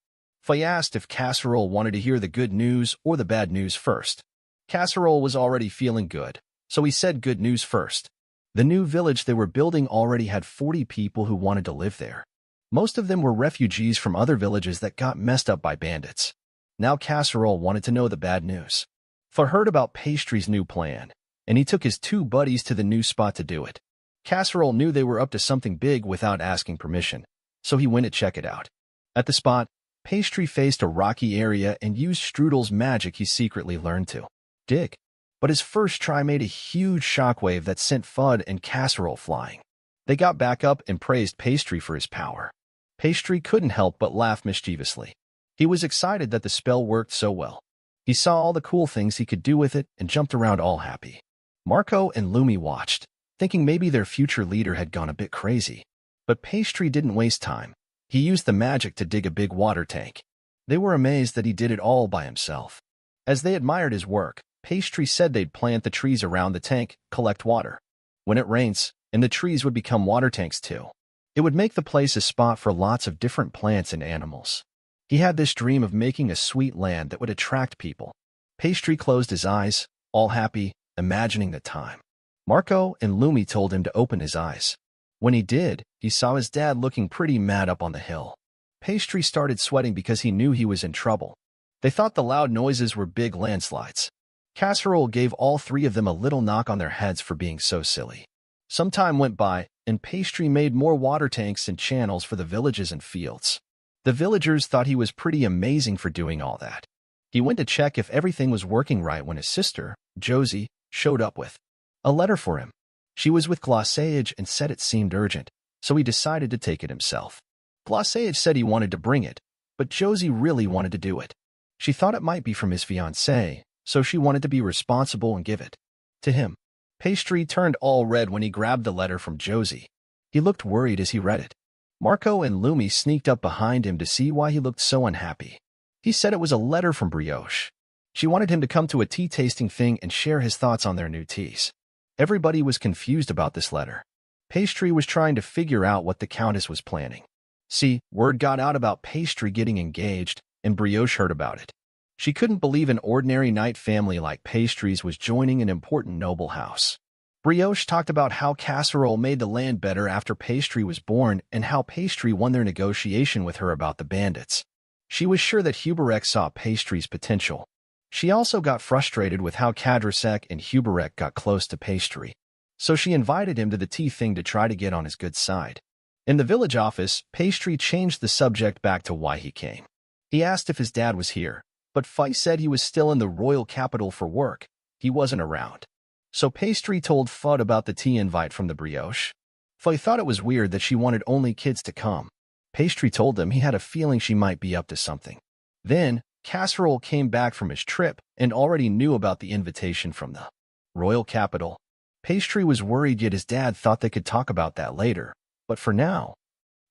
Fudd asked if Casserole wanted to hear the good news or the bad news first. Casserole was already feeling good, so he said good news first. The new village they were building already had 40 people who wanted to live there. Most of them were refugees from other villages that got messed up by bandits. Now Casserole wanted to know the bad news. Fudd heard about Pastry's new plan, and he took his two buddies to the new spot to do it. Casserole knew they were up to something big without asking permission, so he went to check it out. At the spot, Pastry faced a rocky area and used Strudel's magic he secretly learned to dig. But his first try made a huge shockwave that sent Fudd and Casserole flying. They got back up and praised Pastry for his power. Pastry couldn't help but laugh mischievously. He was excited that the spell worked so well. He saw all the cool things he could do with it and jumped around all happy. Marco and Lumi watched, thinking maybe their future leader had gone a bit crazy. But Pastry didn't waste time. He used the magic to dig a big water tank. They were amazed that he did it all by himself. As they admired his work, Pastry said they'd plant the trees around the tank, collect water. When it rains, and the trees would become water tanks too. It would make the place a spot for lots of different plants and animals. He had this dream of making a sweet land that would attract people. Pastry closed his eyes, all happy, imagining the time. Marco and Lumi told him to open his eyes. When he did, he saw his dad looking pretty mad up on the hill. Pastry started sweating because he knew he was in trouble. They thought the loud noises were big landslides. Casserole gave all three of them a little knock on their heads for being so silly. Some time went by, and Pastry made more water tanks and channels for the villages and fields. The villagers thought he was pretty amazing for doing all that. He went to check if everything was working right when his sister, Josie, showed up with a letter for him. She was with Glacéage and said it seemed urgent, so he decided to take it himself. Glacéage said he wanted to bring it, but Josie really wanted to do it. She thought it might be from his fiancée, so she wanted to be responsible and give it to him. Pastry turned all red when he grabbed the letter from Josie. He looked worried as he read it. Marco and Lumi sneaked up behind him to see why he looked so unhappy. He said it was a letter from Brioche. She wanted him to come to a tea tasting thing and share his thoughts on their new teas. Everybody was confused about this letter. Pastry was trying to figure out what the Countess was planning. See, word got out about Pastry getting engaged, and Brioche heard about it. She couldn't believe an ordinary knight family like Pastry's was joining an important noble house. Brioche talked about how Casserole made the land better after Pastry was born and how Pastry won their negotiation with her about the bandits. She was sure that Huberek saw Pastry's potential. She also got frustrated with how Kadrasek and Huberek got close to Pastry. So she invited him to the tea thing to try to get on his good side. In the village office, Pastry changed the subject back to why he came. He asked if his dad was here, but Fei said he was still in the royal capital for work. He wasn't around. So Pastry told Fudd about the tea invite from the Brioche. Fei thought it was weird that she wanted only kids to come. Pastry told him he had a feeling she might be up to something. Then, Casserole came back from his trip and already knew about the invitation from the royal capital. Pastry was worried, yet his dad thought they could talk about that later. But for now,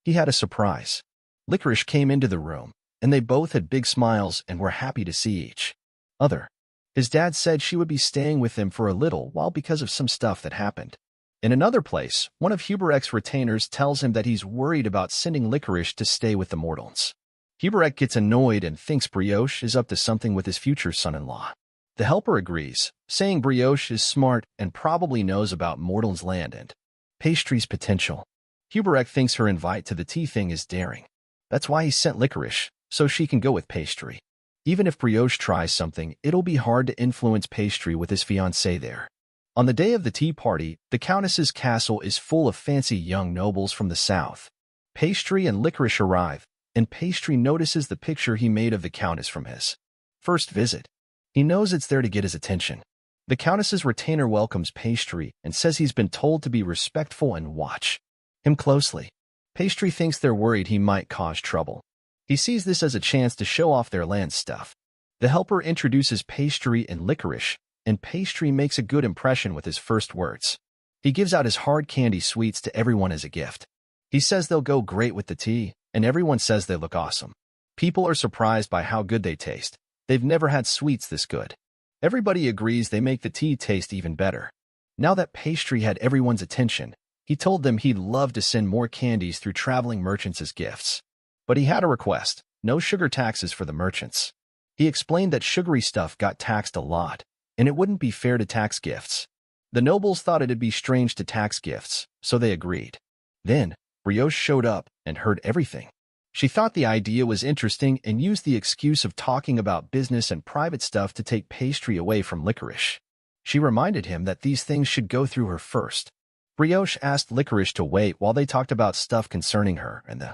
he had a surprise. Licorice came into the room, and they both had big smiles and were happy to see each other. His dad said she would be staying with them for a little while because of some stuff that happened. In another place, one of Huberek's retainers tells him that he's worried about sending Licorice to stay with the Mortals. Huberek gets annoyed and thinks Brioche is up to something with his future son-in-law. The helper agrees, saying Brioche is smart and probably knows about Mortal's land and Pastry's potential. Huberek thinks her invite to the tea thing is daring. That's why he sent Licorice, so she can go with Pastry. Even if Brioche tries something, it'll be hard to influence Pastry with his fiancée there. On the day of the tea party, the Countess's castle is full of fancy young nobles from the south. Pastry and Licorice arrive, and Pastry notices the picture he made of the Countess from his first visit. He knows it's there to get his attention. The Countess's retainer welcomes Pastry and says he's been told to be respectful and watch him closely. Pastry thinks they're worried he might cause trouble. He sees this as a chance to show off their land stuff. The helper introduces Pastry and Licorice, and Pastry makes a good impression with his first words. He gives out his hard candy sweets to everyone as a gift. He says they'll go great with the tea, and everyone says they look awesome. People are surprised by how good they taste. They've never had sweets this good. Everybody agrees they make the tea taste even better. Now that Pastry had everyone's attention, he told them he'd love to send more candies through traveling merchants as gifts. But he had a request: no sugar taxes for the merchants. He explained that sugary stuff got taxed a lot, and it wouldn't be fair to tax gifts. The nobles thought it'd be strange to tax gifts, so they agreed. Then, Brioche showed up and heard everything. She thought the idea was interesting and used the excuse of talking about business and private stuff to take Pastry away from Licorice. She reminded him that these things should go through her first. Brioche asked Licorice to wait while they talked about stuff concerning her and the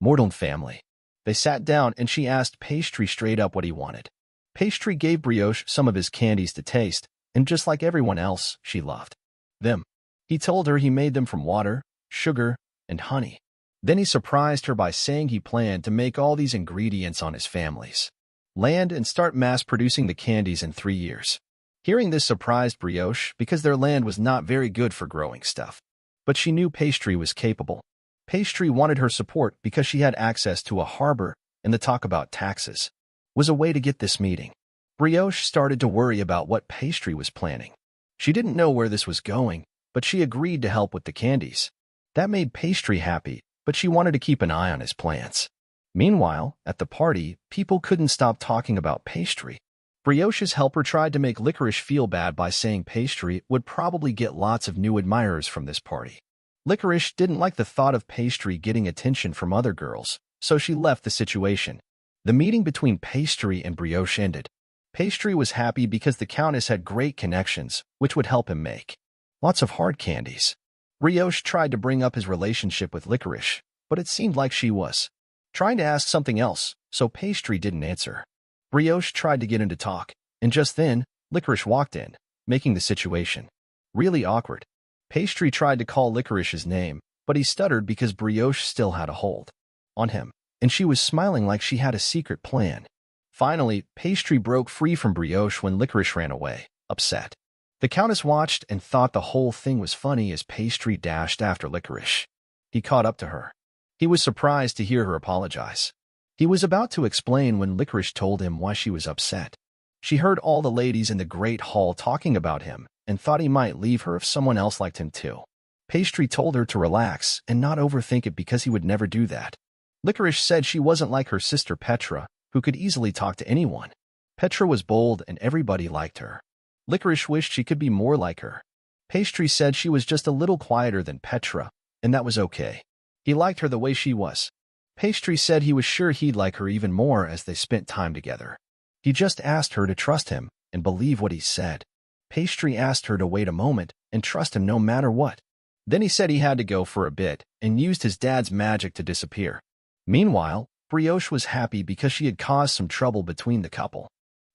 Mortal family. They sat down and she asked Pastry straight up what he wanted. Pastry gave Brioche some of his candies to taste, and just like everyone else, she loved them. He told her he made them from water, sugar, and honey. Then he surprised her by saying he planned to make all these ingredients on his family's land and start mass-producing the candies in 3 years. Hearing this surprised Brioche because their land was not very good for growing stuff. But she knew Pastry was capable. Pastry wanted her support because she had access to a harbor and the talk about taxes was a way to get this meeting. Brioche started to worry about what Pastry was planning. She didn't know where this was going, but she agreed to help with the candies. That made Pastry happy, but she wanted to keep an eye on his plans. Meanwhile, at the party, people couldn't stop talking about Pastry. Brioche's helper tried to make Licorice feel bad by saying Pastry would probably get lots of new admirers from this party. Licorice didn't like the thought of Pastry getting attention from other girls, so she left the situation. The meeting between Pastry and Brioche ended. Pastry was happy because the Countess had great connections, which would help him make lots of hard candies. Brioche tried to bring up his relationship with Licorice, but it seemed like she was trying to ask something else, so Pastry didn't answer. Brioche tried to get him to talk, and just then, Licorice walked in, making the situation really awkward. Pastry tried to call Licorice's name, but he stuttered because Brioche still had a hold on him, and she was smiling like she had a secret plan. Finally, Pastry broke free from Brioche when Licorice ran away, upset. The Countess watched and thought the whole thing was funny as Pastry dashed after Licorice. He caught up to her. He was surprised to hear her apologize. He was about to explain when Licorice told him why she was upset. She heard all the ladies in the great hall talking about him and thought he might leave her if someone else liked him too. Pastry told her to relax and not overthink it because he would never do that. Licorice said she wasn't like her sister Petra, who could easily talk to anyone. Petra was bold and everybody liked her. Licorice wished she could be more like her. Pastry said she was just a little quieter than Petra, and that was okay. He liked her the way she was. Pastry said he was sure he'd like her even more as they spent time together. He just asked her to trust him and believe what he said. Pastry asked her to wait a moment and trust him no matter what. Then he said he had to go for a bit and used his dad's magic to disappear. Meanwhile, Brioche was happy because she had caused some trouble between the couple.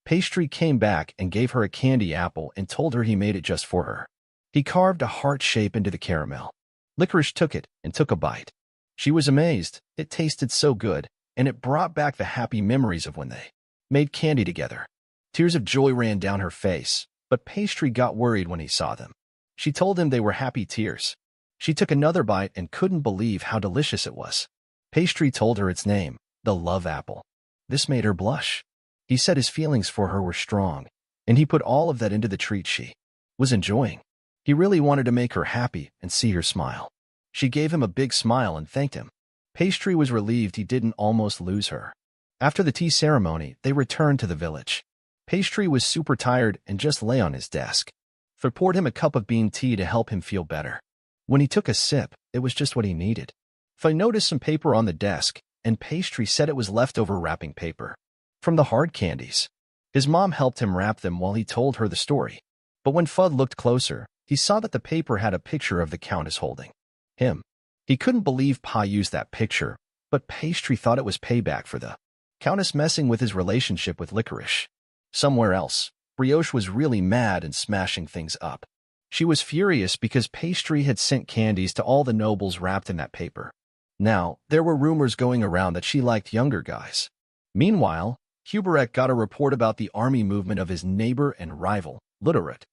Pastry came back and gave her a candy apple and told her he made it just for her. He carved a heart shape into the caramel. Licorice took it and took a bite. She was amazed. It tasted so good, and it brought back the happy memories of when they made candy together. Tears of joy ran down her face, but Pastry got worried when he saw them. She told him they were happy tears. She took another bite and couldn't believe how delicious it was. Pastry told her its name, the love apple. This made her blush. He said his feelings for her were strong, and he put all of that into the treat she was enjoying. He really wanted to make her happy and see her smile. She gave him a big smile and thanked him. Pastry was relieved he didn't almost lose her. After the tea ceremony, they returned to the village. Pastry was super tired and just lay on his desk. They poured him a cup of bean tea to help him feel better. When he took a sip, it was just what he needed. They noticed some paper on the desk, and Pastry said it was leftover wrapping paper from the hard candies. His mom helped him wrap them while he told her the story. But when Fudd looked closer, he saw that the paper had a picture of the Countess holding him. He couldn't believe Pa used that picture, but Pastry thought it was payback for the Countess messing with his relationship with Licorice. Somewhere else, Brioche was really mad and smashing things up. She was furious because Pastry had sent candies to all the nobles wrapped in that paper. Now, there were rumors going around that she liked younger guys. Meanwhile, Huberek got a report about the army movement of his neighbor and rival, Luderut.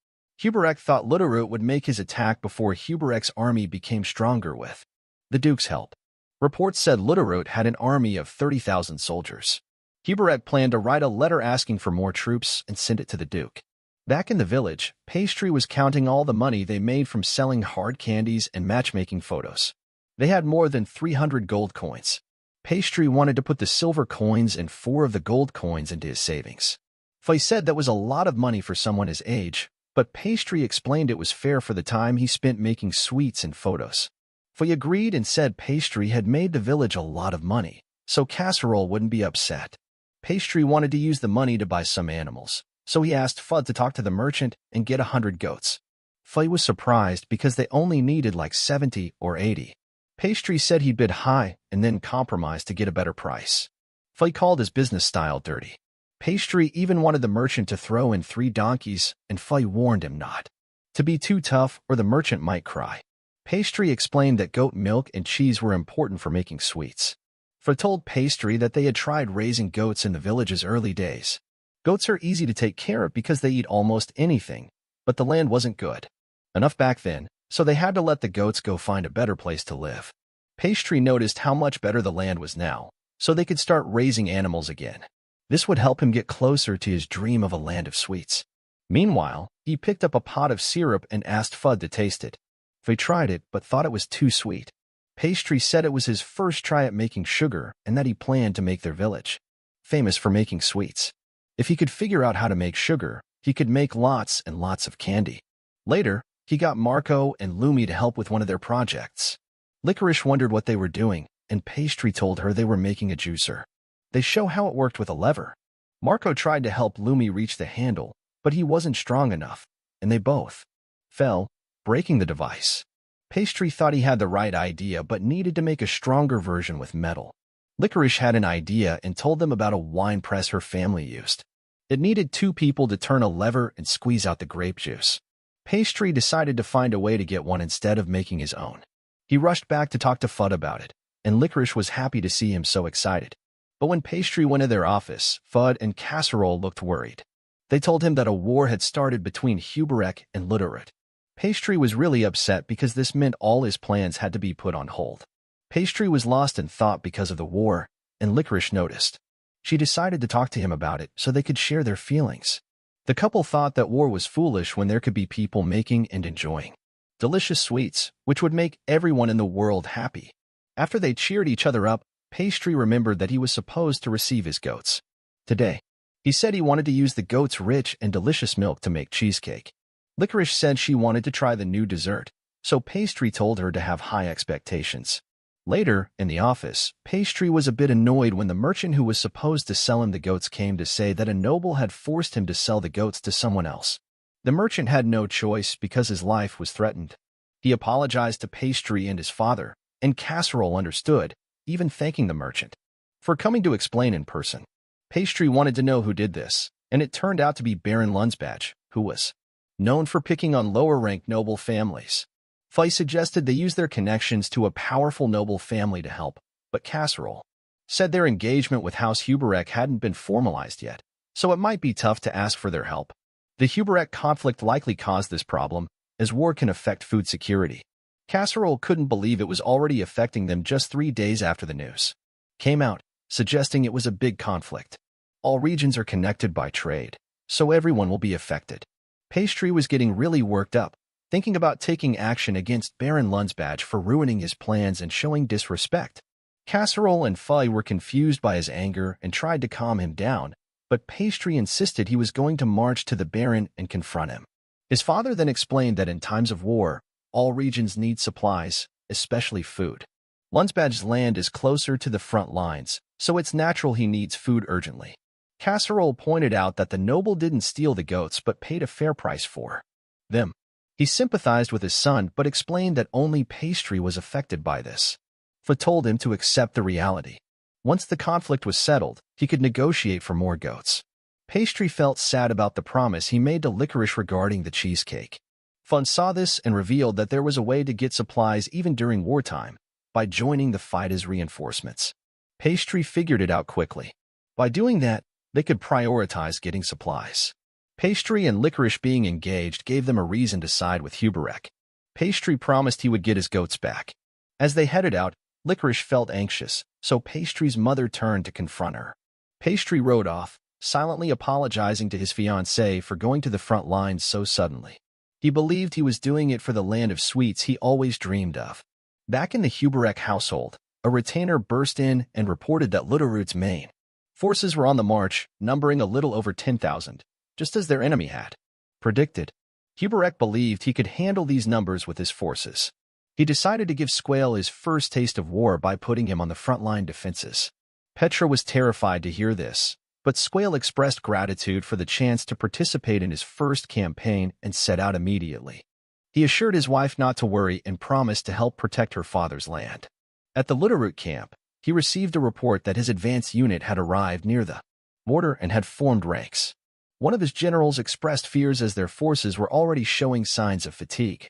Huberek thought Luderut would make his attack before Huberek's army became stronger with the Duke's help. Reports said Luderut had an army of 30,000 soldiers. Huberek planned to write a letter asking for more troops and send it to the Duke. Back in the village, Pastry was counting all the money they made from selling hard candies and matchmaking photos. They had more than 300 gold coins. Pastry wanted to put the silver coins and 4 of the gold coins into his savings. Fay said that was a lot of money for someone his age, but Pastry explained it was fair for the time he spent making sweets and photos. Fay agreed and said Pastry had made the village a lot of money, so Casserole wouldn't be upset. Pastry wanted to use the money to buy some animals, so he asked Fudd to talk to the merchant and get 100 goats. Fay was surprised because they only needed like 70 or 80. Pastry said he'd bid high and then compromised to get a better price. Fay called his business style dirty. Pastry even wanted the merchant to throw in 3 donkeys, and Fay warned him not to be too tough or the merchant might cry. Pastry explained that goat milk and cheese were important for making sweets. Fay told Pastry that they had tried raising goats in the village's early days. Goats are easy to take care of because they eat almost anything, but the land wasn't good enough back then, so they had to let the goats go find a better place to live. Pastry noticed how much better the land was now, so they could start raising animals again. This would help him get closer to his dream of a land of sweets. Meanwhile, he picked up a pot of syrup and asked Fudd to taste it. They tried it, but thought it was too sweet. Pastry said it was his first try at making sugar and that he planned to make their village famous for making sweets. If he could figure out how to make sugar, he could make lots and lots of candy. Later, he got Marco and Lumi to help with one of their projects. Licorice wondered what they were doing, and Pastry told her they were making a juicer. They show how it worked with a lever. Marco tried to help Lumi reach the handle, but he wasn't strong enough, and they both fell, breaking the device. Pastry thought he had the right idea but needed to make a stronger version with metal. Licorice had an idea and told them about a wine press her family used. It needed 2 people to turn a lever and squeeze out the grape juice. Pastry decided to find a way to get one instead of making his own. He rushed back to talk to Fudd about it, and Licorice was happy to see him so excited. But when Pastry went to their office, Fudd and Casserole looked worried. They told him that a war had started between Huberek and Lutterut. Pastry was really upset because this meant all his plans had to be put on hold. Pastry was lost in thought because of the war, and Licorice noticed. She decided to talk to him about it so they could share their feelings. The couple thought that war was foolish when there could be people making and enjoying delicious sweets, which would make everyone in the world happy. After they cheered each other up, Pastry remembered that he was supposed to receive his goats today. He said he wanted to use the goat's rich and delicious milk to make cheesecake. Licorice said she wanted to try the new dessert, so Pastry told her to have high expectations. Later, in the office, Pastry was a bit annoyed when the merchant who was supposed to sell him the goats came to say that a noble had forced him to sell the goats to someone else. The merchant had no choice because his life was threatened. He apologized to Pastry and his father, and Casserole understood, even thanking the merchant for coming to explain in person. Pastry wanted to know who did this, and it turned out to be Baron Lunsbach, who was known for picking on lower-ranked noble families. Fay suggested they use their connections to a powerful noble family to help, but Casserole said their engagement with House Huberek hadn't been formalized yet, so it might be tough to ask for their help. The Huberek conflict likely caused this problem, as war can affect food security. Casserole couldn't believe it was already affecting them just 3 days after the news came out, suggesting it was a big conflict. All regions are connected by trade, so everyone will be affected. Pastry was getting really worked up, thinking about taking action against Baron Lunsbach for ruining his plans and showing disrespect. Casserole and Fay were confused by his anger and tried to calm him down, but Pastry insisted he was going to march to the Baron and confront him. His father then explained that in times of war, all regions need supplies, especially food. Lunsbach's land is closer to the front lines, so it's natural he needs food urgently. Casserole pointed out that the noble didn't steal the goats but paid a fair price for them. He sympathized with his son but explained that only Pastry was affected by this. Fay told him to accept the reality. Once the conflict was settled, he could negotiate for more goats. Pastry felt sad about the promise he made to Licorice regarding the cheesecake. Fay saw this and revealed that there was a way to get supplies even during wartime, by joining the fight as reinforcements. Pastry figured it out quickly. By doing that, they could prioritize getting supplies. Pastry and Licorice being engaged gave them a reason to side with Huberek. Pastry promised he would get his goats back. As they headed out, Licorice felt anxious, so Pastry's mother turned to confront her. Pastry rode off, silently apologizing to his fiancée for going to the front lines so suddenly. He believed he was doing it for the land of sweets he always dreamed of. Back in the Huberek household, a retainer burst in and reported that Lutterud's main forces were on the march, numbering a little over 10,000. Just as their enemy had predicted. Huberek believed he could handle these numbers with his forces. He decided to give Squale his first taste of war by putting him on the frontline defenses. Petra was terrified to hear this, but Squale expressed gratitude for the chance to participate in his first campaign and set out immediately. He assured his wife not to worry and promised to help protect her father's land. At the Lutterut camp, he received a report that his advance unit had arrived near the border and had formed ranks. One of his generals expressed fears as their forces were already showing signs of fatigue.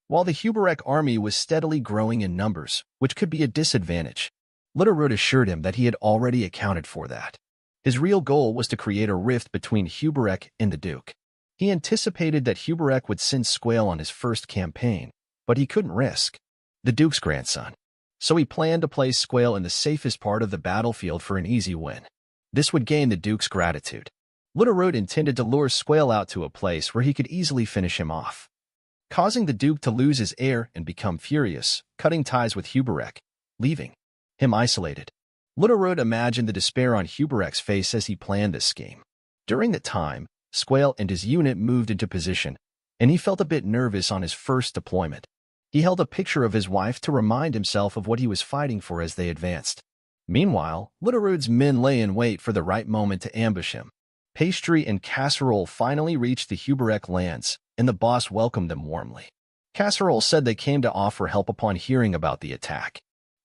While the Huberek army was steadily growing in numbers, which could be a disadvantage, Lutterud assured him that he had already accounted for that. His real goal was to create a rift between Huberek and the Duke. He anticipated that Huberek would send Squale on his first campaign, but he couldn't risk the Duke's grandson. So he planned to place Squale in the safest part of the battlefield for an easy win. This would gain the Duke's gratitude. Littleroot intended to lure Squale out to a place where he could easily finish him off, causing the Duke to lose his air and become furious, cutting ties with Huberek, leaving him isolated. Littleroot imagined the despair on Huberek's face as he planned this scheme. During that time, Squale and his unit moved into position, and he felt a bit nervous on his first deployment. He held a picture of his wife to remind himself of what he was fighting for as they advanced. Meanwhile, Littleroot's men lay in wait for the right moment to ambush him. Pastry and Casserole finally reached the Huberek lands, and the boss welcomed them warmly. Casserole said they came to offer help upon hearing about the attack.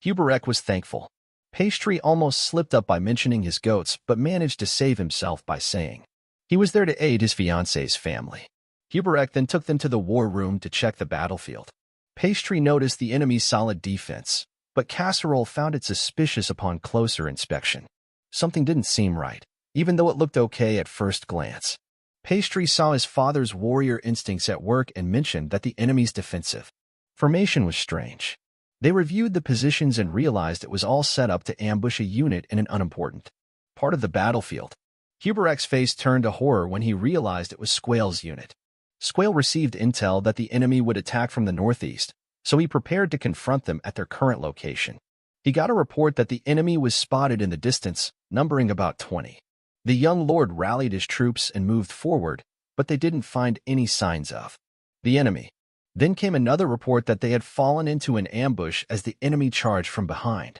Huberek was thankful. Pastry almost slipped up by mentioning his goats, but managed to save himself by saying he was there to aid his fiancée's family. Huberek then took them to the war room to check the battlefield. Pastry noticed the enemy's solid defense, but Casserole found it suspicious upon closer inspection. Something didn't seem right, even though it looked okay at first glance. Pastry saw his father's warrior instincts at work and mentioned that the enemy's defensive formation was strange. They reviewed the positions and realized it was all set up to ambush a unit in an unimportant part of the battlefield. Huberek's face turned to horror when he realized it was Squale's unit. Squale received intel that the enemy would attack from the northeast, so he prepared to confront them at their current location. He got a report that the enemy was spotted in the distance, numbering about 20. The young lord rallied his troops and moved forward, but they didn't find any signs of the enemy. Then came another report that they had fallen into an ambush as the enemy charged from behind,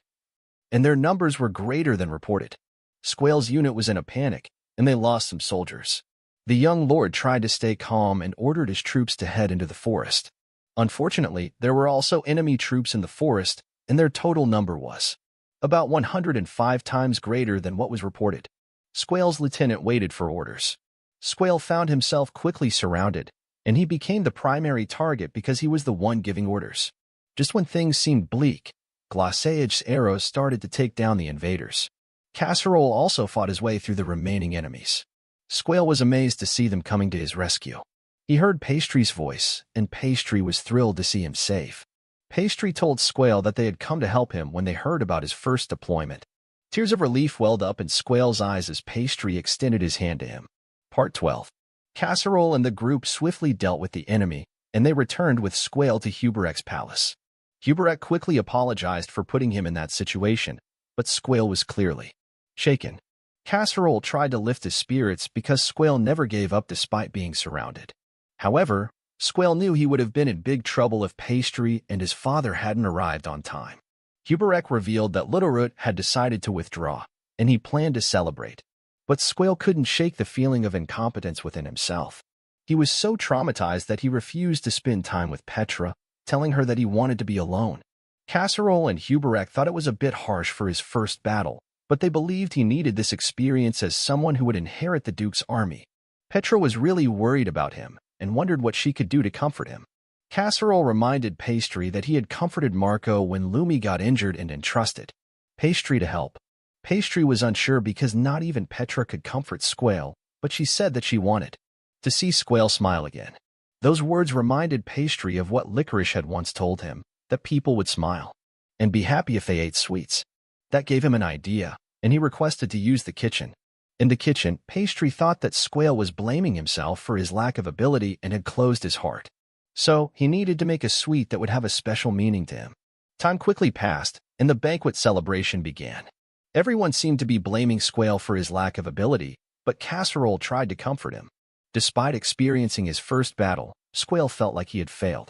and their numbers were greater than reported. Squale's unit was in a panic, and they lost some soldiers. The young lord tried to stay calm and ordered his troops to head into the forest. Unfortunately, there were also enemy troops in the forest, and their total number was about 105 times greater than what was reported. Squale's lieutenant waited for orders. Squale found himself quickly surrounded, and he became the primary target because he was the one giving orders. Just when things seemed bleak, Glacéage's arrows started to take down the invaders. Casserole also fought his way through the remaining enemies. Squale was amazed to see them coming to his rescue. He heard Pastry's voice, and Pastry was thrilled to see him safe. Pastry told Squale that they had come to help him when they heard about his first deployment. Tears of relief welled up in Squale's eyes as Pastry extended his hand to him. Part 12. Casserole and the group swiftly dealt with the enemy, and they returned with Squale to Huberek's palace. Huberek quickly apologized for putting him in that situation, but Squale was clearly shaken. Casserole tried to lift his spirits because Squale never gave up despite being surrounded. However, Squale knew he would have been in big trouble if Pastry and his father hadn't arrived on time. Huberek revealed that Littleroot had decided to withdraw, and he planned to celebrate. But Squale couldn't shake the feeling of incompetence within himself. He was so traumatized that he refused to spend time with Petra, telling her that he wanted to be alone. Casserole and Huberek thought it was a bit harsh for his first battle, but they believed he needed this experience as someone who would inherit the Duke's army. Petra was really worried about him and wondered what she could do to comfort him. Casserole reminded Pastry that he had comforted Marco when Lumi got injured and entrusted Pastry to help. Pastry was unsure because not even Petra could comfort Squale, but she said that she wanted to see Squale smile again. Those words reminded Pastry of what Licorice had once told him, that people would smile and be happy if they ate sweets. That gave him an idea, and he requested to use the kitchen. In the kitchen, Pastry thought that Squale was blaming himself for his lack of ability and had closed his heart. So, he needed to make a sweet that would have a special meaning to him. Time quickly passed, and the banquet celebration began. Everyone seemed to be blaming Squale for his lack of ability, but Casserole tried to comfort him. Despite experiencing his first battle, Squale felt like he had failed.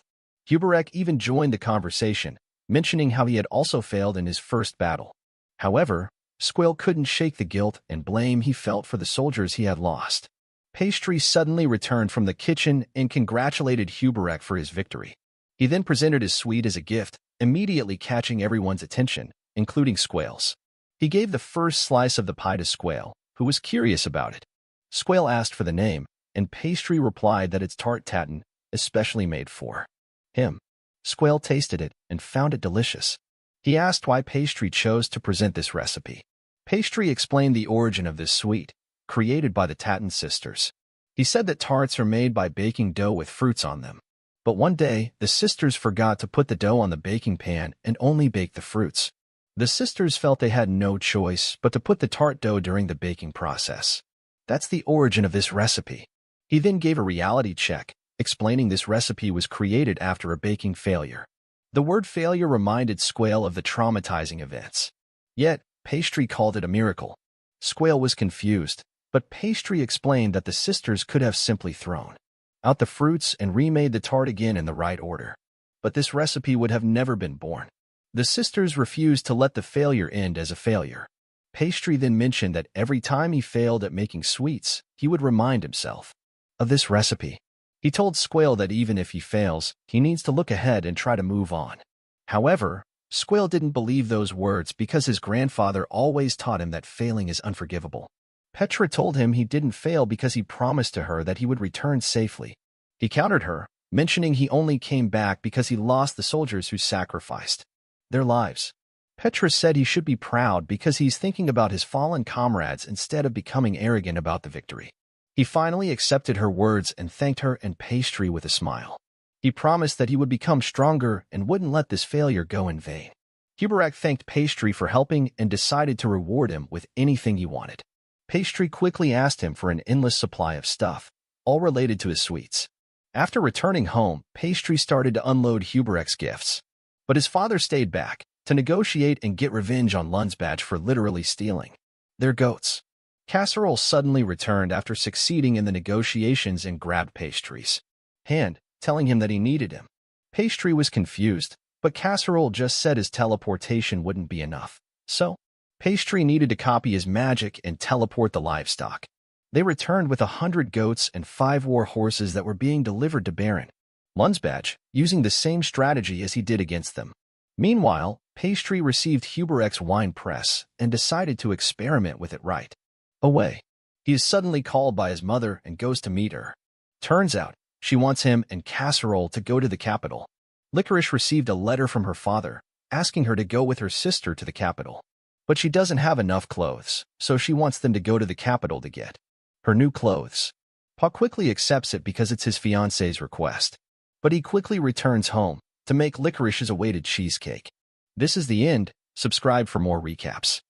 Huberek even joined the conversation, mentioning how he had also failed in his first battle. However, Squale couldn't shake the guilt and blame he felt for the soldiers he had lost. Pastry suddenly returned from the kitchen and congratulated Huberek for his victory. He then presented his sweet as a gift, immediately catching everyone's attention, including Squale's. He gave the first slice of the pie to Squale, who was curious about it. Squale asked for the name, and Pastry replied that it's tart tatin, especially made for him. Squale tasted it and found it delicious. He asked why Pastry chose to present this recipe. Pastry explained the origin of this sweet, created by the Tatin sisters. He said that tarts are made by baking dough with fruits on them. But one day, the sisters forgot to put the dough on the baking pan and only baked the fruits. The sisters felt they had no choice but to put the tart dough during the baking process. That's the origin of this recipe. He then gave a reality check, explaining this recipe was created after a baking failure. The word failure reminded Squale of the traumatizing events. Yet, Pastry called it a miracle. Squale was confused, but Pastry explained that the sisters could have simply thrown out the fruits and remade the tart again in the right order. But this recipe would have never been born. The sisters refused to let the failure end as a failure. Pastry then mentioned that every time he failed at making sweets, he would remind himself of this recipe. He told Squale that even if he fails, he needs to look ahead and try to move on. However, Squale didn't believe those words because his grandfather always taught him that failing is unforgivable. Petra told him he didn't fail because he promised to her that he would return safely. He countered her, mentioning he only came back because he lost the soldiers who sacrificed their lives. Petra said he should be proud because he's thinking about his fallen comrades instead of becoming arrogant about the victory. He finally accepted her words and thanked her and Pastry with a smile. He promised that he would become stronger and wouldn't let this failure go in vain. Huberak thanked Pastry for helping and decided to reward him with anything he wanted. Pastry quickly asked him for an endless supply of stuff, all related to his sweets. After returning home, Pastry started to unload Huberak's gifts. But his father stayed back to negotiate and get revenge on Lunsbach for literally stealing their goats. Casserole suddenly returned after succeeding in the negotiations and grabbed Pastry's hand, telling him that he needed him. Pastry was confused, but Casserole just said his teleportation wouldn't be enough. So, Pastry needed to copy his magic and teleport the livestock. They returned with 100 goats and 5 war horses that were being delivered to Baron Lunsbach, using the same strategy as he did against them. Meanwhile, Pastry received Huberak's wine press and decided to experiment with it right away. He is suddenly called by his mother and goes to meet her. Turns out, she wants him and Casserole to go to the capital. Licorice received a letter from her father, asking her to go with her sister to the capital. But she doesn't have enough clothes, so she wants them to go to the capital to get her new clothes. Pa quickly accepts it because it's his fiancé's request. But he quickly returns home to make Licorice's awaited cheesecake. This is the end. Subscribe for more recaps.